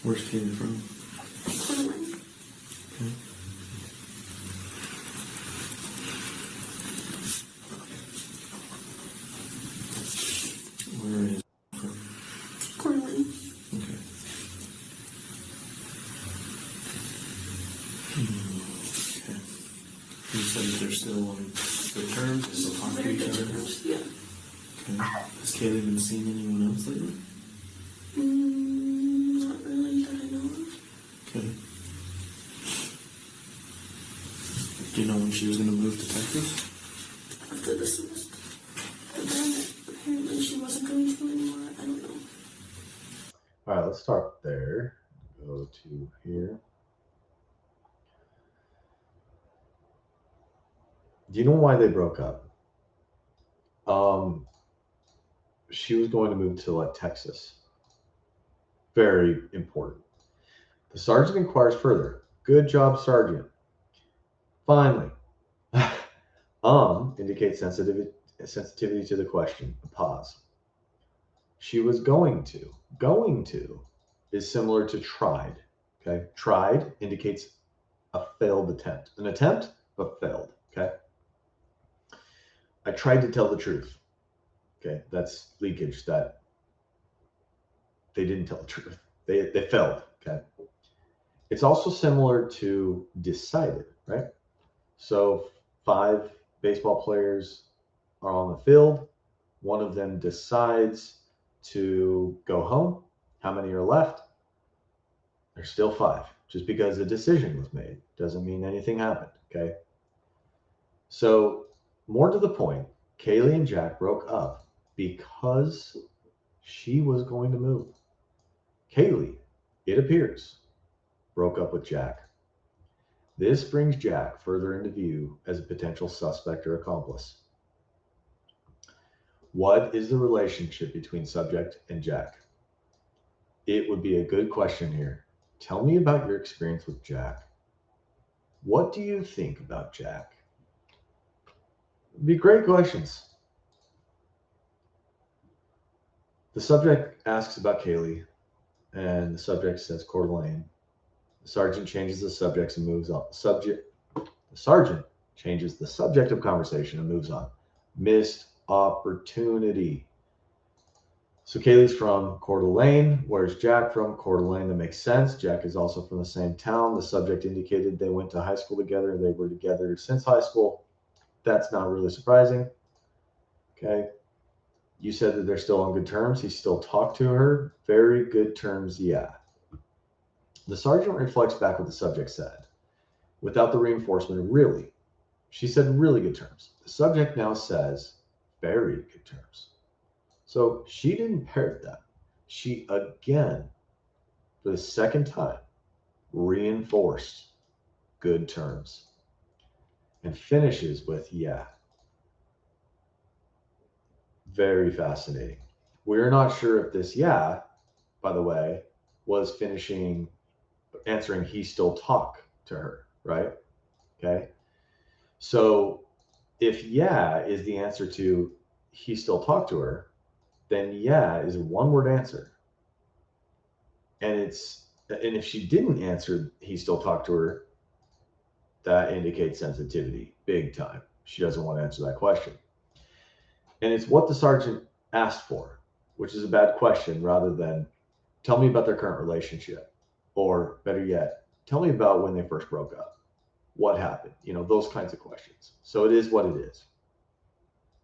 Where's Kaylee from? Portland. Okay. Where is from? Portland. Okay. Okay. You said that they're still on good terms, they still talk to Very each good other? terms. Yeah. Okay. Has Kaylee been seeing anyone else lately? Not really that I know of. Okay. Do you know when she was going to move to Texas? After the semester. But then apparently she wasn't going to anymore. I don't know. All right, let's start there. Go to here. Do you know why they broke up? She was going to move to Texas. Very important. The sergeant inquires further. Good job, sergeant. Finally, indicates sensitivity to the question. A pause. She was going to. Going to is similar to tried. Okay, tried indicates a failed attempt. An attempt, but failed. Okay. I tried to tell the truth. Okay, that's leakage that they didn't tell the truth. They failed. Okay. It's also similar to decided, right? So 5 baseball players are on the field. One of them decides to go home. How many are left? There's still 5. Just because a decision was made doesn't mean anything happened. Okay. So more to the point, Kaylee and Jack broke up because she was going to move. Kaylee, it appears, broke up with Jack. This brings Jack further into view as a potential suspect or accomplice. What is the relationship between subject and Jack? It would be a good question here. Tell me about your experience with Jack. What do you think about Jack? It'd be great questions. The subject asks about Kaylee, and the subject says Coeur d'Alene. The sergeant changes the subjects and moves on. The sergeant changes the subject of conversation and moves on. Missed opportunity. So Kaylee's from Coeur d'Alene. Where's Jack from? Coeur d'Alene. That makes sense. Jack is also from the same town. The subject indicated they went to high school together. They were together since high school. That's not really surprising. Okay. You said that they're still on good terms. He still talked to her. Very good terms, yeah. The sergeant reflects back what the subject said. Without the reinforcement, really. She said really good terms. The subject now says very good terms. So she didn't parrot that. She again, for the second time, reinforced good terms and finishes with yeah. Very fascinating. We're not sure if this yeah, by the way, was answering he still talk to her, right? Okay. So if yeah is the answer to he still talk to her, then yeah is a one-word answer. And if she didn't answer he still talk to her, that indicates sensitivity, big time. She doesn't want to answer that question. And it's what the sergeant asked for, which is a bad question rather than Tell me about their current relationship. Or better yet, tell me about when they first broke up. What happened? Those kinds of questions. So it is what it is.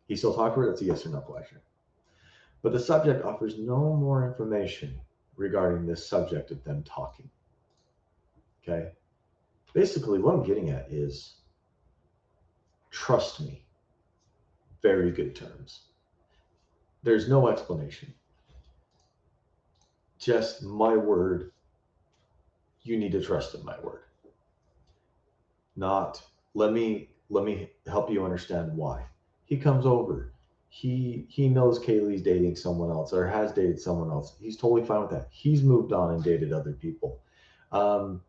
He still talked to her? That's a yes or no question. But the subject offers no more information regarding this subject of them talking. Okay? Basically, what I'm getting at is trust me. Very good terms. There's no explanation. Just my word. You need to trust in my word. Not let me help you understand why. He comes over. He knows Kaylee's dating someone else or has dated someone else. He's totally fine with that. He's moved on and dated other people. Um,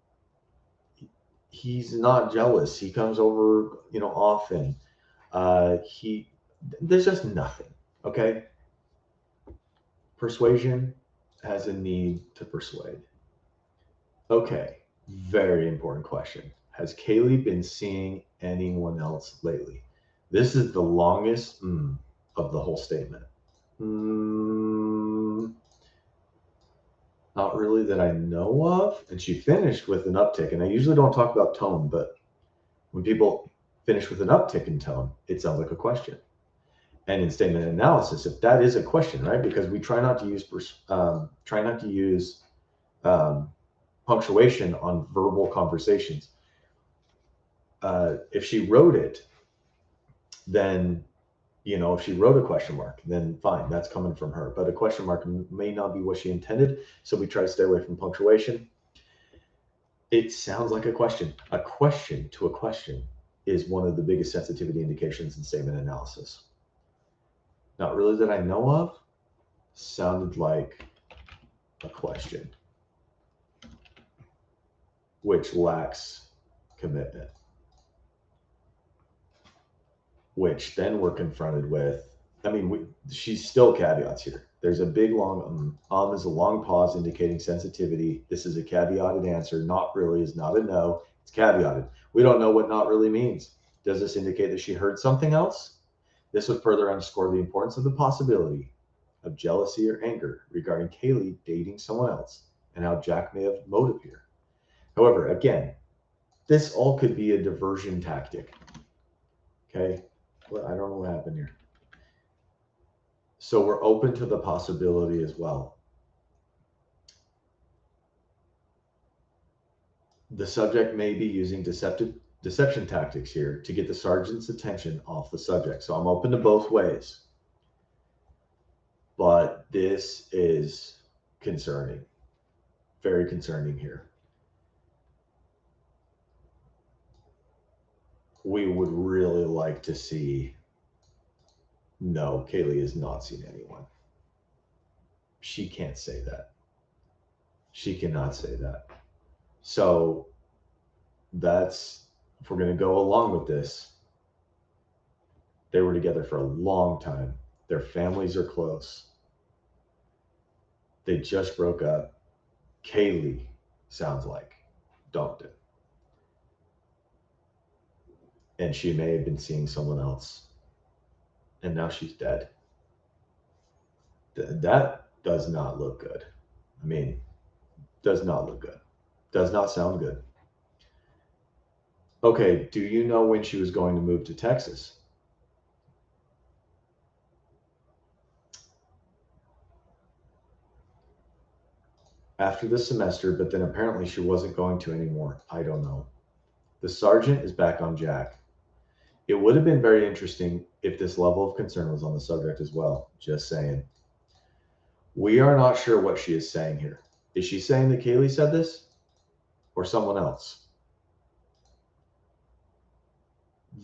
he's not jealous. He comes over, often. He There's just nothing. Okay. Persuasion has a need to persuade. Okay. Very important question. Has Kaylee been seeing anyone else lately? This is the longest of the whole statement. Not really that I know of. And she finished with an uptick. And I usually don't talk about tone, but when people finish with an uptick in tone, it sounds like a question. And in statement analysis, if that is a question, right? Because we try not to use punctuation on verbal conversations. If she wrote it, then if she wrote a question mark, then fine, that's coming from her. But a question mark may not be what she intended, so we try to stay away from punctuation. It sounds like a question. A question to a question is one of the biggest sensitivity indications in statement analysis. Not really that I know of. Sounded like a question, which lacks commitment. Which then we're confronted with. She's still caveats here. There's a big long is a long pause indicating sensitivity. This is a caveated answer. Not really is not a no. It's caveated. We don't know what not really means. Does this indicate that she heard something else? This would further underscore the importance of the possibility of jealousy or anger regarding Kaylee dating someone else and how Jack may have motive here. However, again, this all could be a diversion tactic. Okay? Well, I don't know what happened here. So we're open to the possibility as well. The subject may be using deception tactics here to get the sergeant's attention off the subject. So I'm open to both ways. But this is concerning. Very concerning here. We would really like to see, no, Kaylee has not seen anyone. She can't say that. She cannot say that. So that's, if we're going to go along with this, they were together for a long time. Their families are close. They just broke up. Kaylee sounds like dumped him. And she may have been seeing someone else. And now she's dead. That does not look good. Does not look good. Does not sound good. Okay, do you know when she was going to move to Texas? After the semester, but then apparently she wasn't going to anymore. I don't know. The sergeant is back on Jack. It would have been very interesting if this level of concern was on the subject as well. Just saying. We are not sure what she is saying here. Is she saying that Kaylee said this? Or someone else?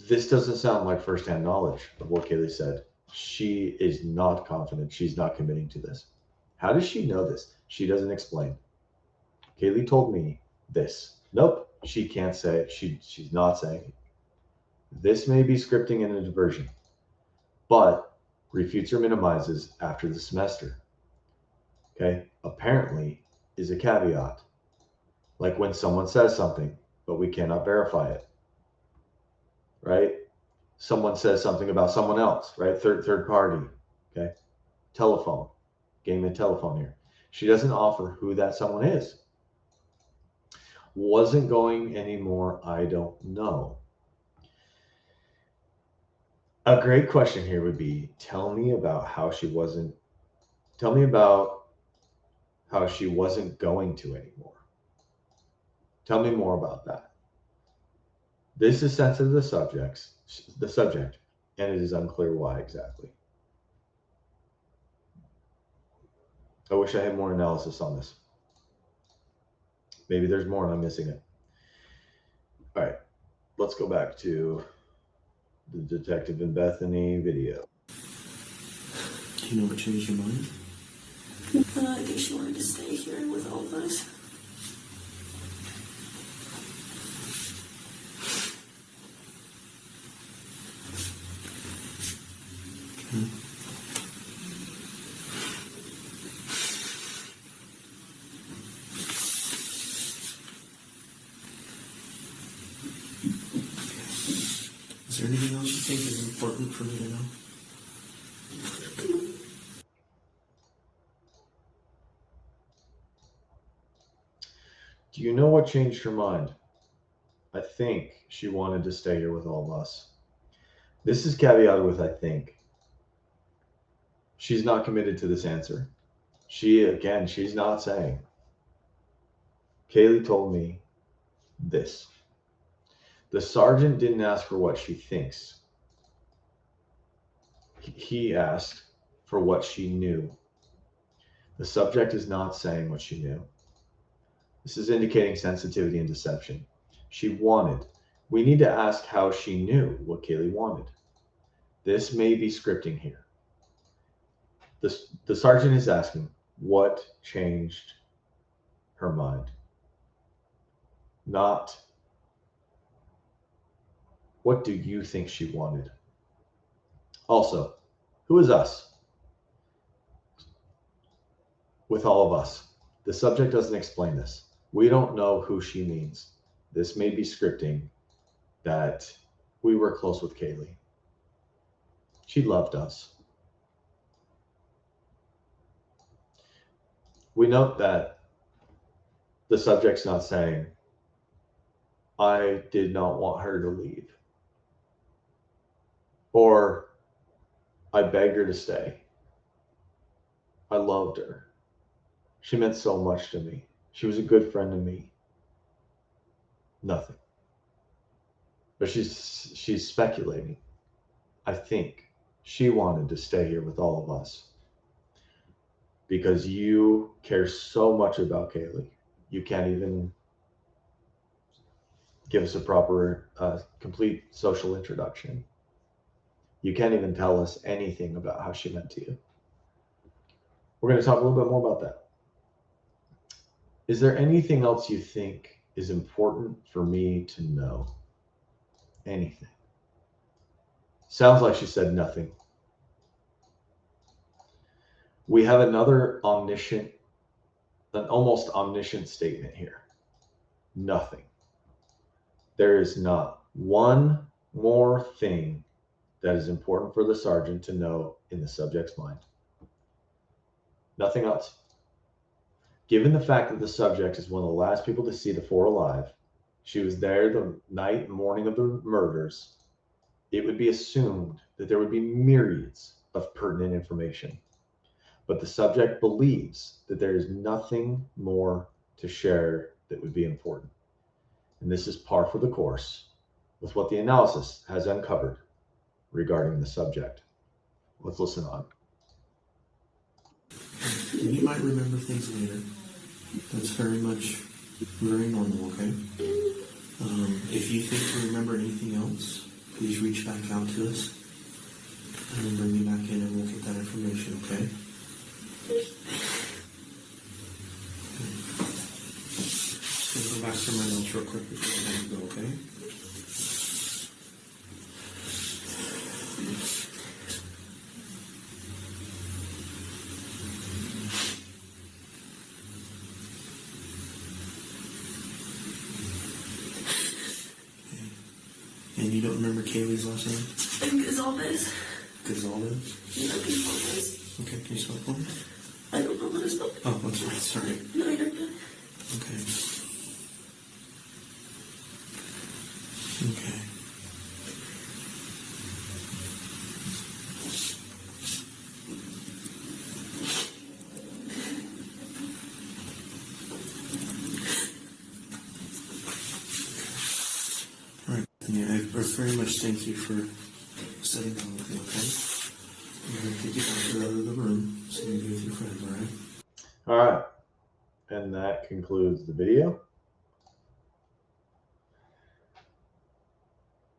This doesn't sound like firsthand knowledge of what Kaylee said. She is not confident. She's not committing to this. How does she know this? She doesn't explain. Kaylee told me this. Nope, she can't say it. She's not saying it. This may be scripting and a diversion, but refutes or minimizes after the semester. Okay, apparently is a caveat. Like when someone says something, but we cannot verify it. Right? Someone says something about someone else, right? Third party. Okay. Telephone. Game of telephone here. She doesn't offer who that someone is. Wasn't going anymore, I don't know. A great question here would be, tell me about how she wasn't going to anymore. Tell me more about that. This is sensitive to the subject, and it is unclear why exactly. I wish I had more analysis on this. Maybe there's more and I'm missing it. All right, let's go back to the Detective in Bethany video. Do you know what changed your mind? I think she wanted to stay here with all of us. Is there anything else you think is important for me to know? Do you know what changed her mind? I think she wanted to stay here with all of us. This is caveated with I think. She's not committed to this answer. She's not saying. Kaylee told me this. The sergeant didn't ask for what she thinks. He asked for what she knew. The subject is not saying what she knew. This is indicating sensitivity and deception. We need to ask how she knew what Kaylee wanted. This may be scripting here. The sergeant is asking, what changed her mind? Not, what do you think she wanted? Also, who is us? With all of us. The subject doesn't explain this. We don't know who she means. This may be scripting that we were close with Kaylee. She loved us. We note that the subject's not saying, I did not want her to leave. Or, I begged her to stay. I loved her. She meant so much to me. She was a good friend to me. Nothing. But she's speculating. I think she wanted to stay here with all of us because you care so much about Kaylee. You can't even give us a proper, complete social introduction. You can't even tell us anything about how she meant to you. We're going to talk a little bit more about that. Is there anything else you think is important for me to know? Anything? Sounds like she said nothing. We have another an almost omniscient statement here. Nothing. There is not one more thing that is important for the sergeant to know in the subject's mind. Nothing else. Given the fact that the subject is one of the last people to see the four alive, she was there the night and morning of the murders, it would be assumed that there would be myriads of pertinent information. But the subject believes that there is nothing more to share that would be important. And this is par for the course with what the analysis has uncovered regarding the subject. Let's listen on. And you might remember things later. That's very normal, okay? If you think you remember anything else, please reach back out to us and then bring me back in and we'll get that information, okay? Just gonna go back through my notes real quick before I let you go, okay? And you don't remember Kaylee's last name? Gonzalez. Gonzalez? Yeah, Gonzalez. Okay, can you spell it for me? I don't know how to spell it. Oh, I'm sorry. No, you're good. Okay. Okay. All right. Yeah, I very much thank you for sitting down with me, okay? I'm going to take you back to the room so you can be with your friends, all right? All right. And that concludes the video.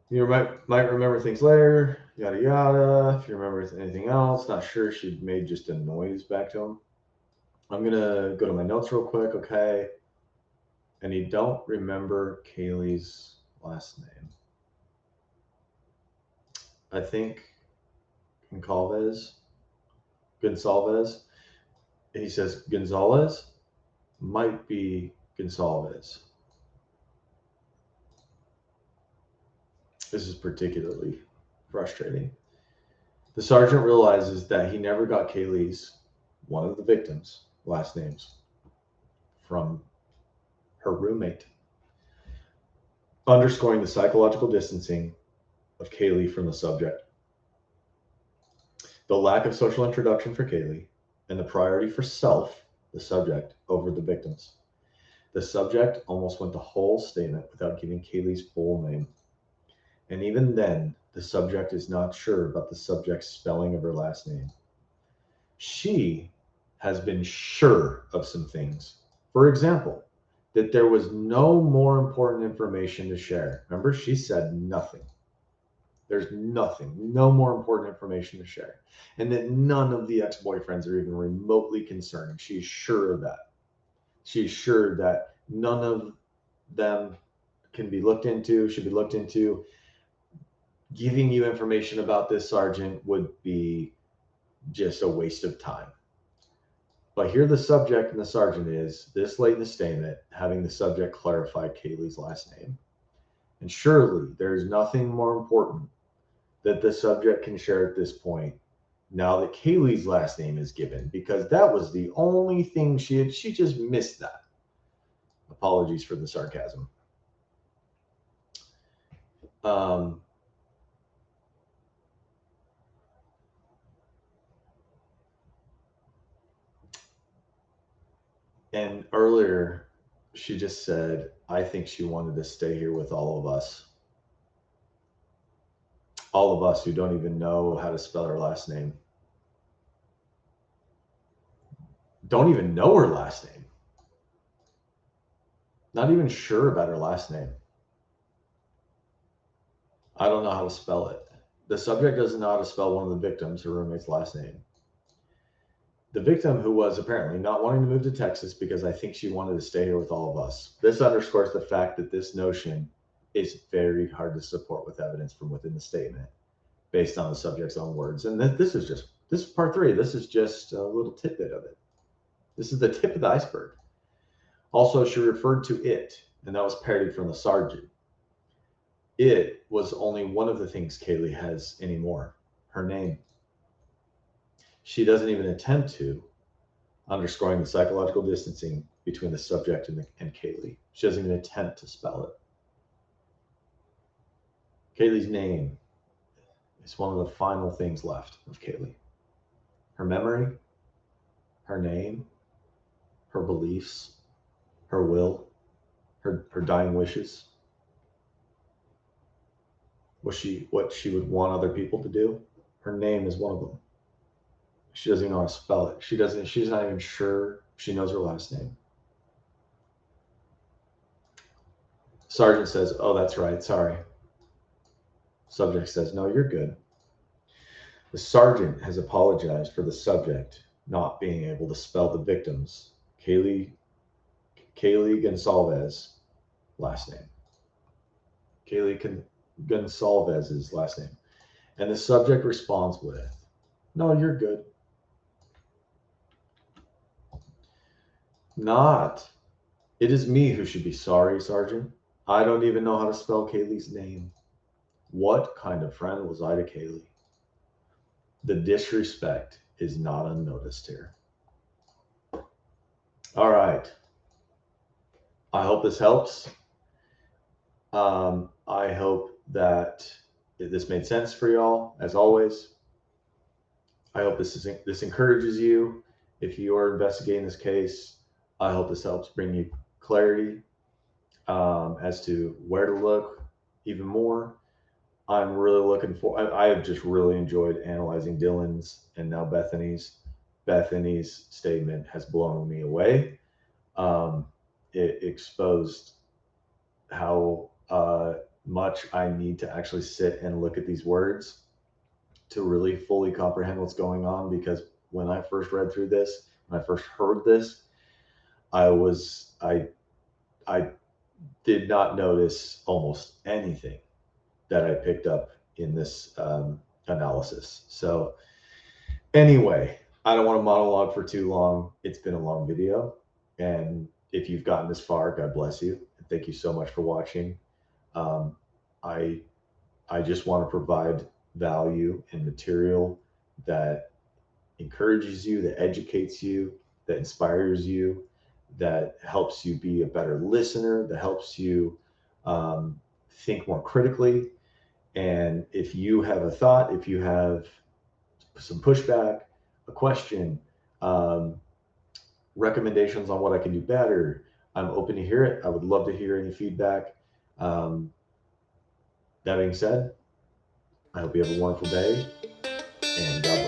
You might remember things later, yada yada. If you remember anything else, not sure, she made just a noise back to him. I'm going to go to my notes real quick, okay? And you don't remember Kaylee's last name. I think Gonçalves. He says Gonzalez might be Gonçalves. This is particularly frustrating. The sergeant realizes that he never got Kaylee's, one of the victims, last names from her roommate, underscoring the psychological distancing of Kaylee from the subject. The lack of social introduction for Kaylee and the priority for self, the subject, over the victims. The subject almost went the whole statement without giving Kaylee's full name. And even then, the subject is not sure about the subject's spelling of her last name. She has been sure of some things. For example, that there was no more important information to share. Remember, she said nothing. There's nothing, no more important information to share. And that none of the ex-boyfriends are even remotely concerned. She's sure of that. She's sure that none of them can be looked into, should be looked into. Giving you information about this sergeant would be just a waste of time. But here the subject and the sergeant is, this late in the statement, having the subject clarify Kaylee's last name. And surely there is nothing more important that the subject can share at this point, now that Kaylee's last name is given, because that was the only thing she just missed that. Apologies for the sarcasm. And earlier, she just said, I think she wanted to stay here with all of us. All of us who don't even know how to spell her last name. Don't even know her last name. Not even sure about her last name. I don't know how to spell it. The subject doesn't know how to spell one of the victims, her roommate's last name. The victim, who was apparently not wanting to move to Texas because I think she wanted to stay here with all of us. This underscores the fact that this notion is very hard to support with evidence from within the statement based on the subject's own words. And this is part 3. This is just a little tidbit of it. This is the tip of the iceberg. Also, she referred to it, and that was parodied from the sergeant. It was only one of the things Kaylee has anymore, her name. She doesn't even attempt to, underscoring the psychological distancing between the subject and Kaylee. She doesn't even attempt to spell it. Kaylee's name is one of the final things left of Kaylee. Her memory, her name, her beliefs, her will, her dying wishes, what she would want other people to do. Her name is one of them. She doesn't even know how to spell it. She's not even sure she knows her last name. Sergeant says, oh, that's right, sorry. Subject says, no, you're good. The sergeant has apologized for the subject not being able to spell the victim's, Kaylee Gonçalves last name. Kaylee Gonçalves' last name. And the subject responds with, no, you're good. Not, it is me who should be sorry, Sergeant. I don't even know how to spell Kaylee's name. What kind of friend was I to Kaylee? The disrespect is not unnoticed here. All right. I hope this helps. I hope that this made sense for y'all, as always. I hope this encourages you. If you are investigating this case, I hope this helps bring you clarity as to where to look even more. I'm really looking for. I have just really enjoyed analyzing Dylan's and now Bethany's. Bethany's statement has blown me away. It exposed how much I need to actually sit and look at these words to really fully comprehend what's going on. Because when I first read through this, when I first heard this, I did not notice almost anything that I picked up in this analysis. So anyway, I don't want to monologue for too long. It's been a long video, and if you've gotten this far, God bless you. And thank you so much for watching. Um, I I just want to provide value and material that encourages you, that educates you, that inspires you, that helps you be a better listener, that helps you think more critically. And if you have a thought, if you have some pushback, a question, um, recommendations on what I can do better, I'm open to hear it. I would love to hear any feedback. Um, that being said, I hope you have a wonderful day, and God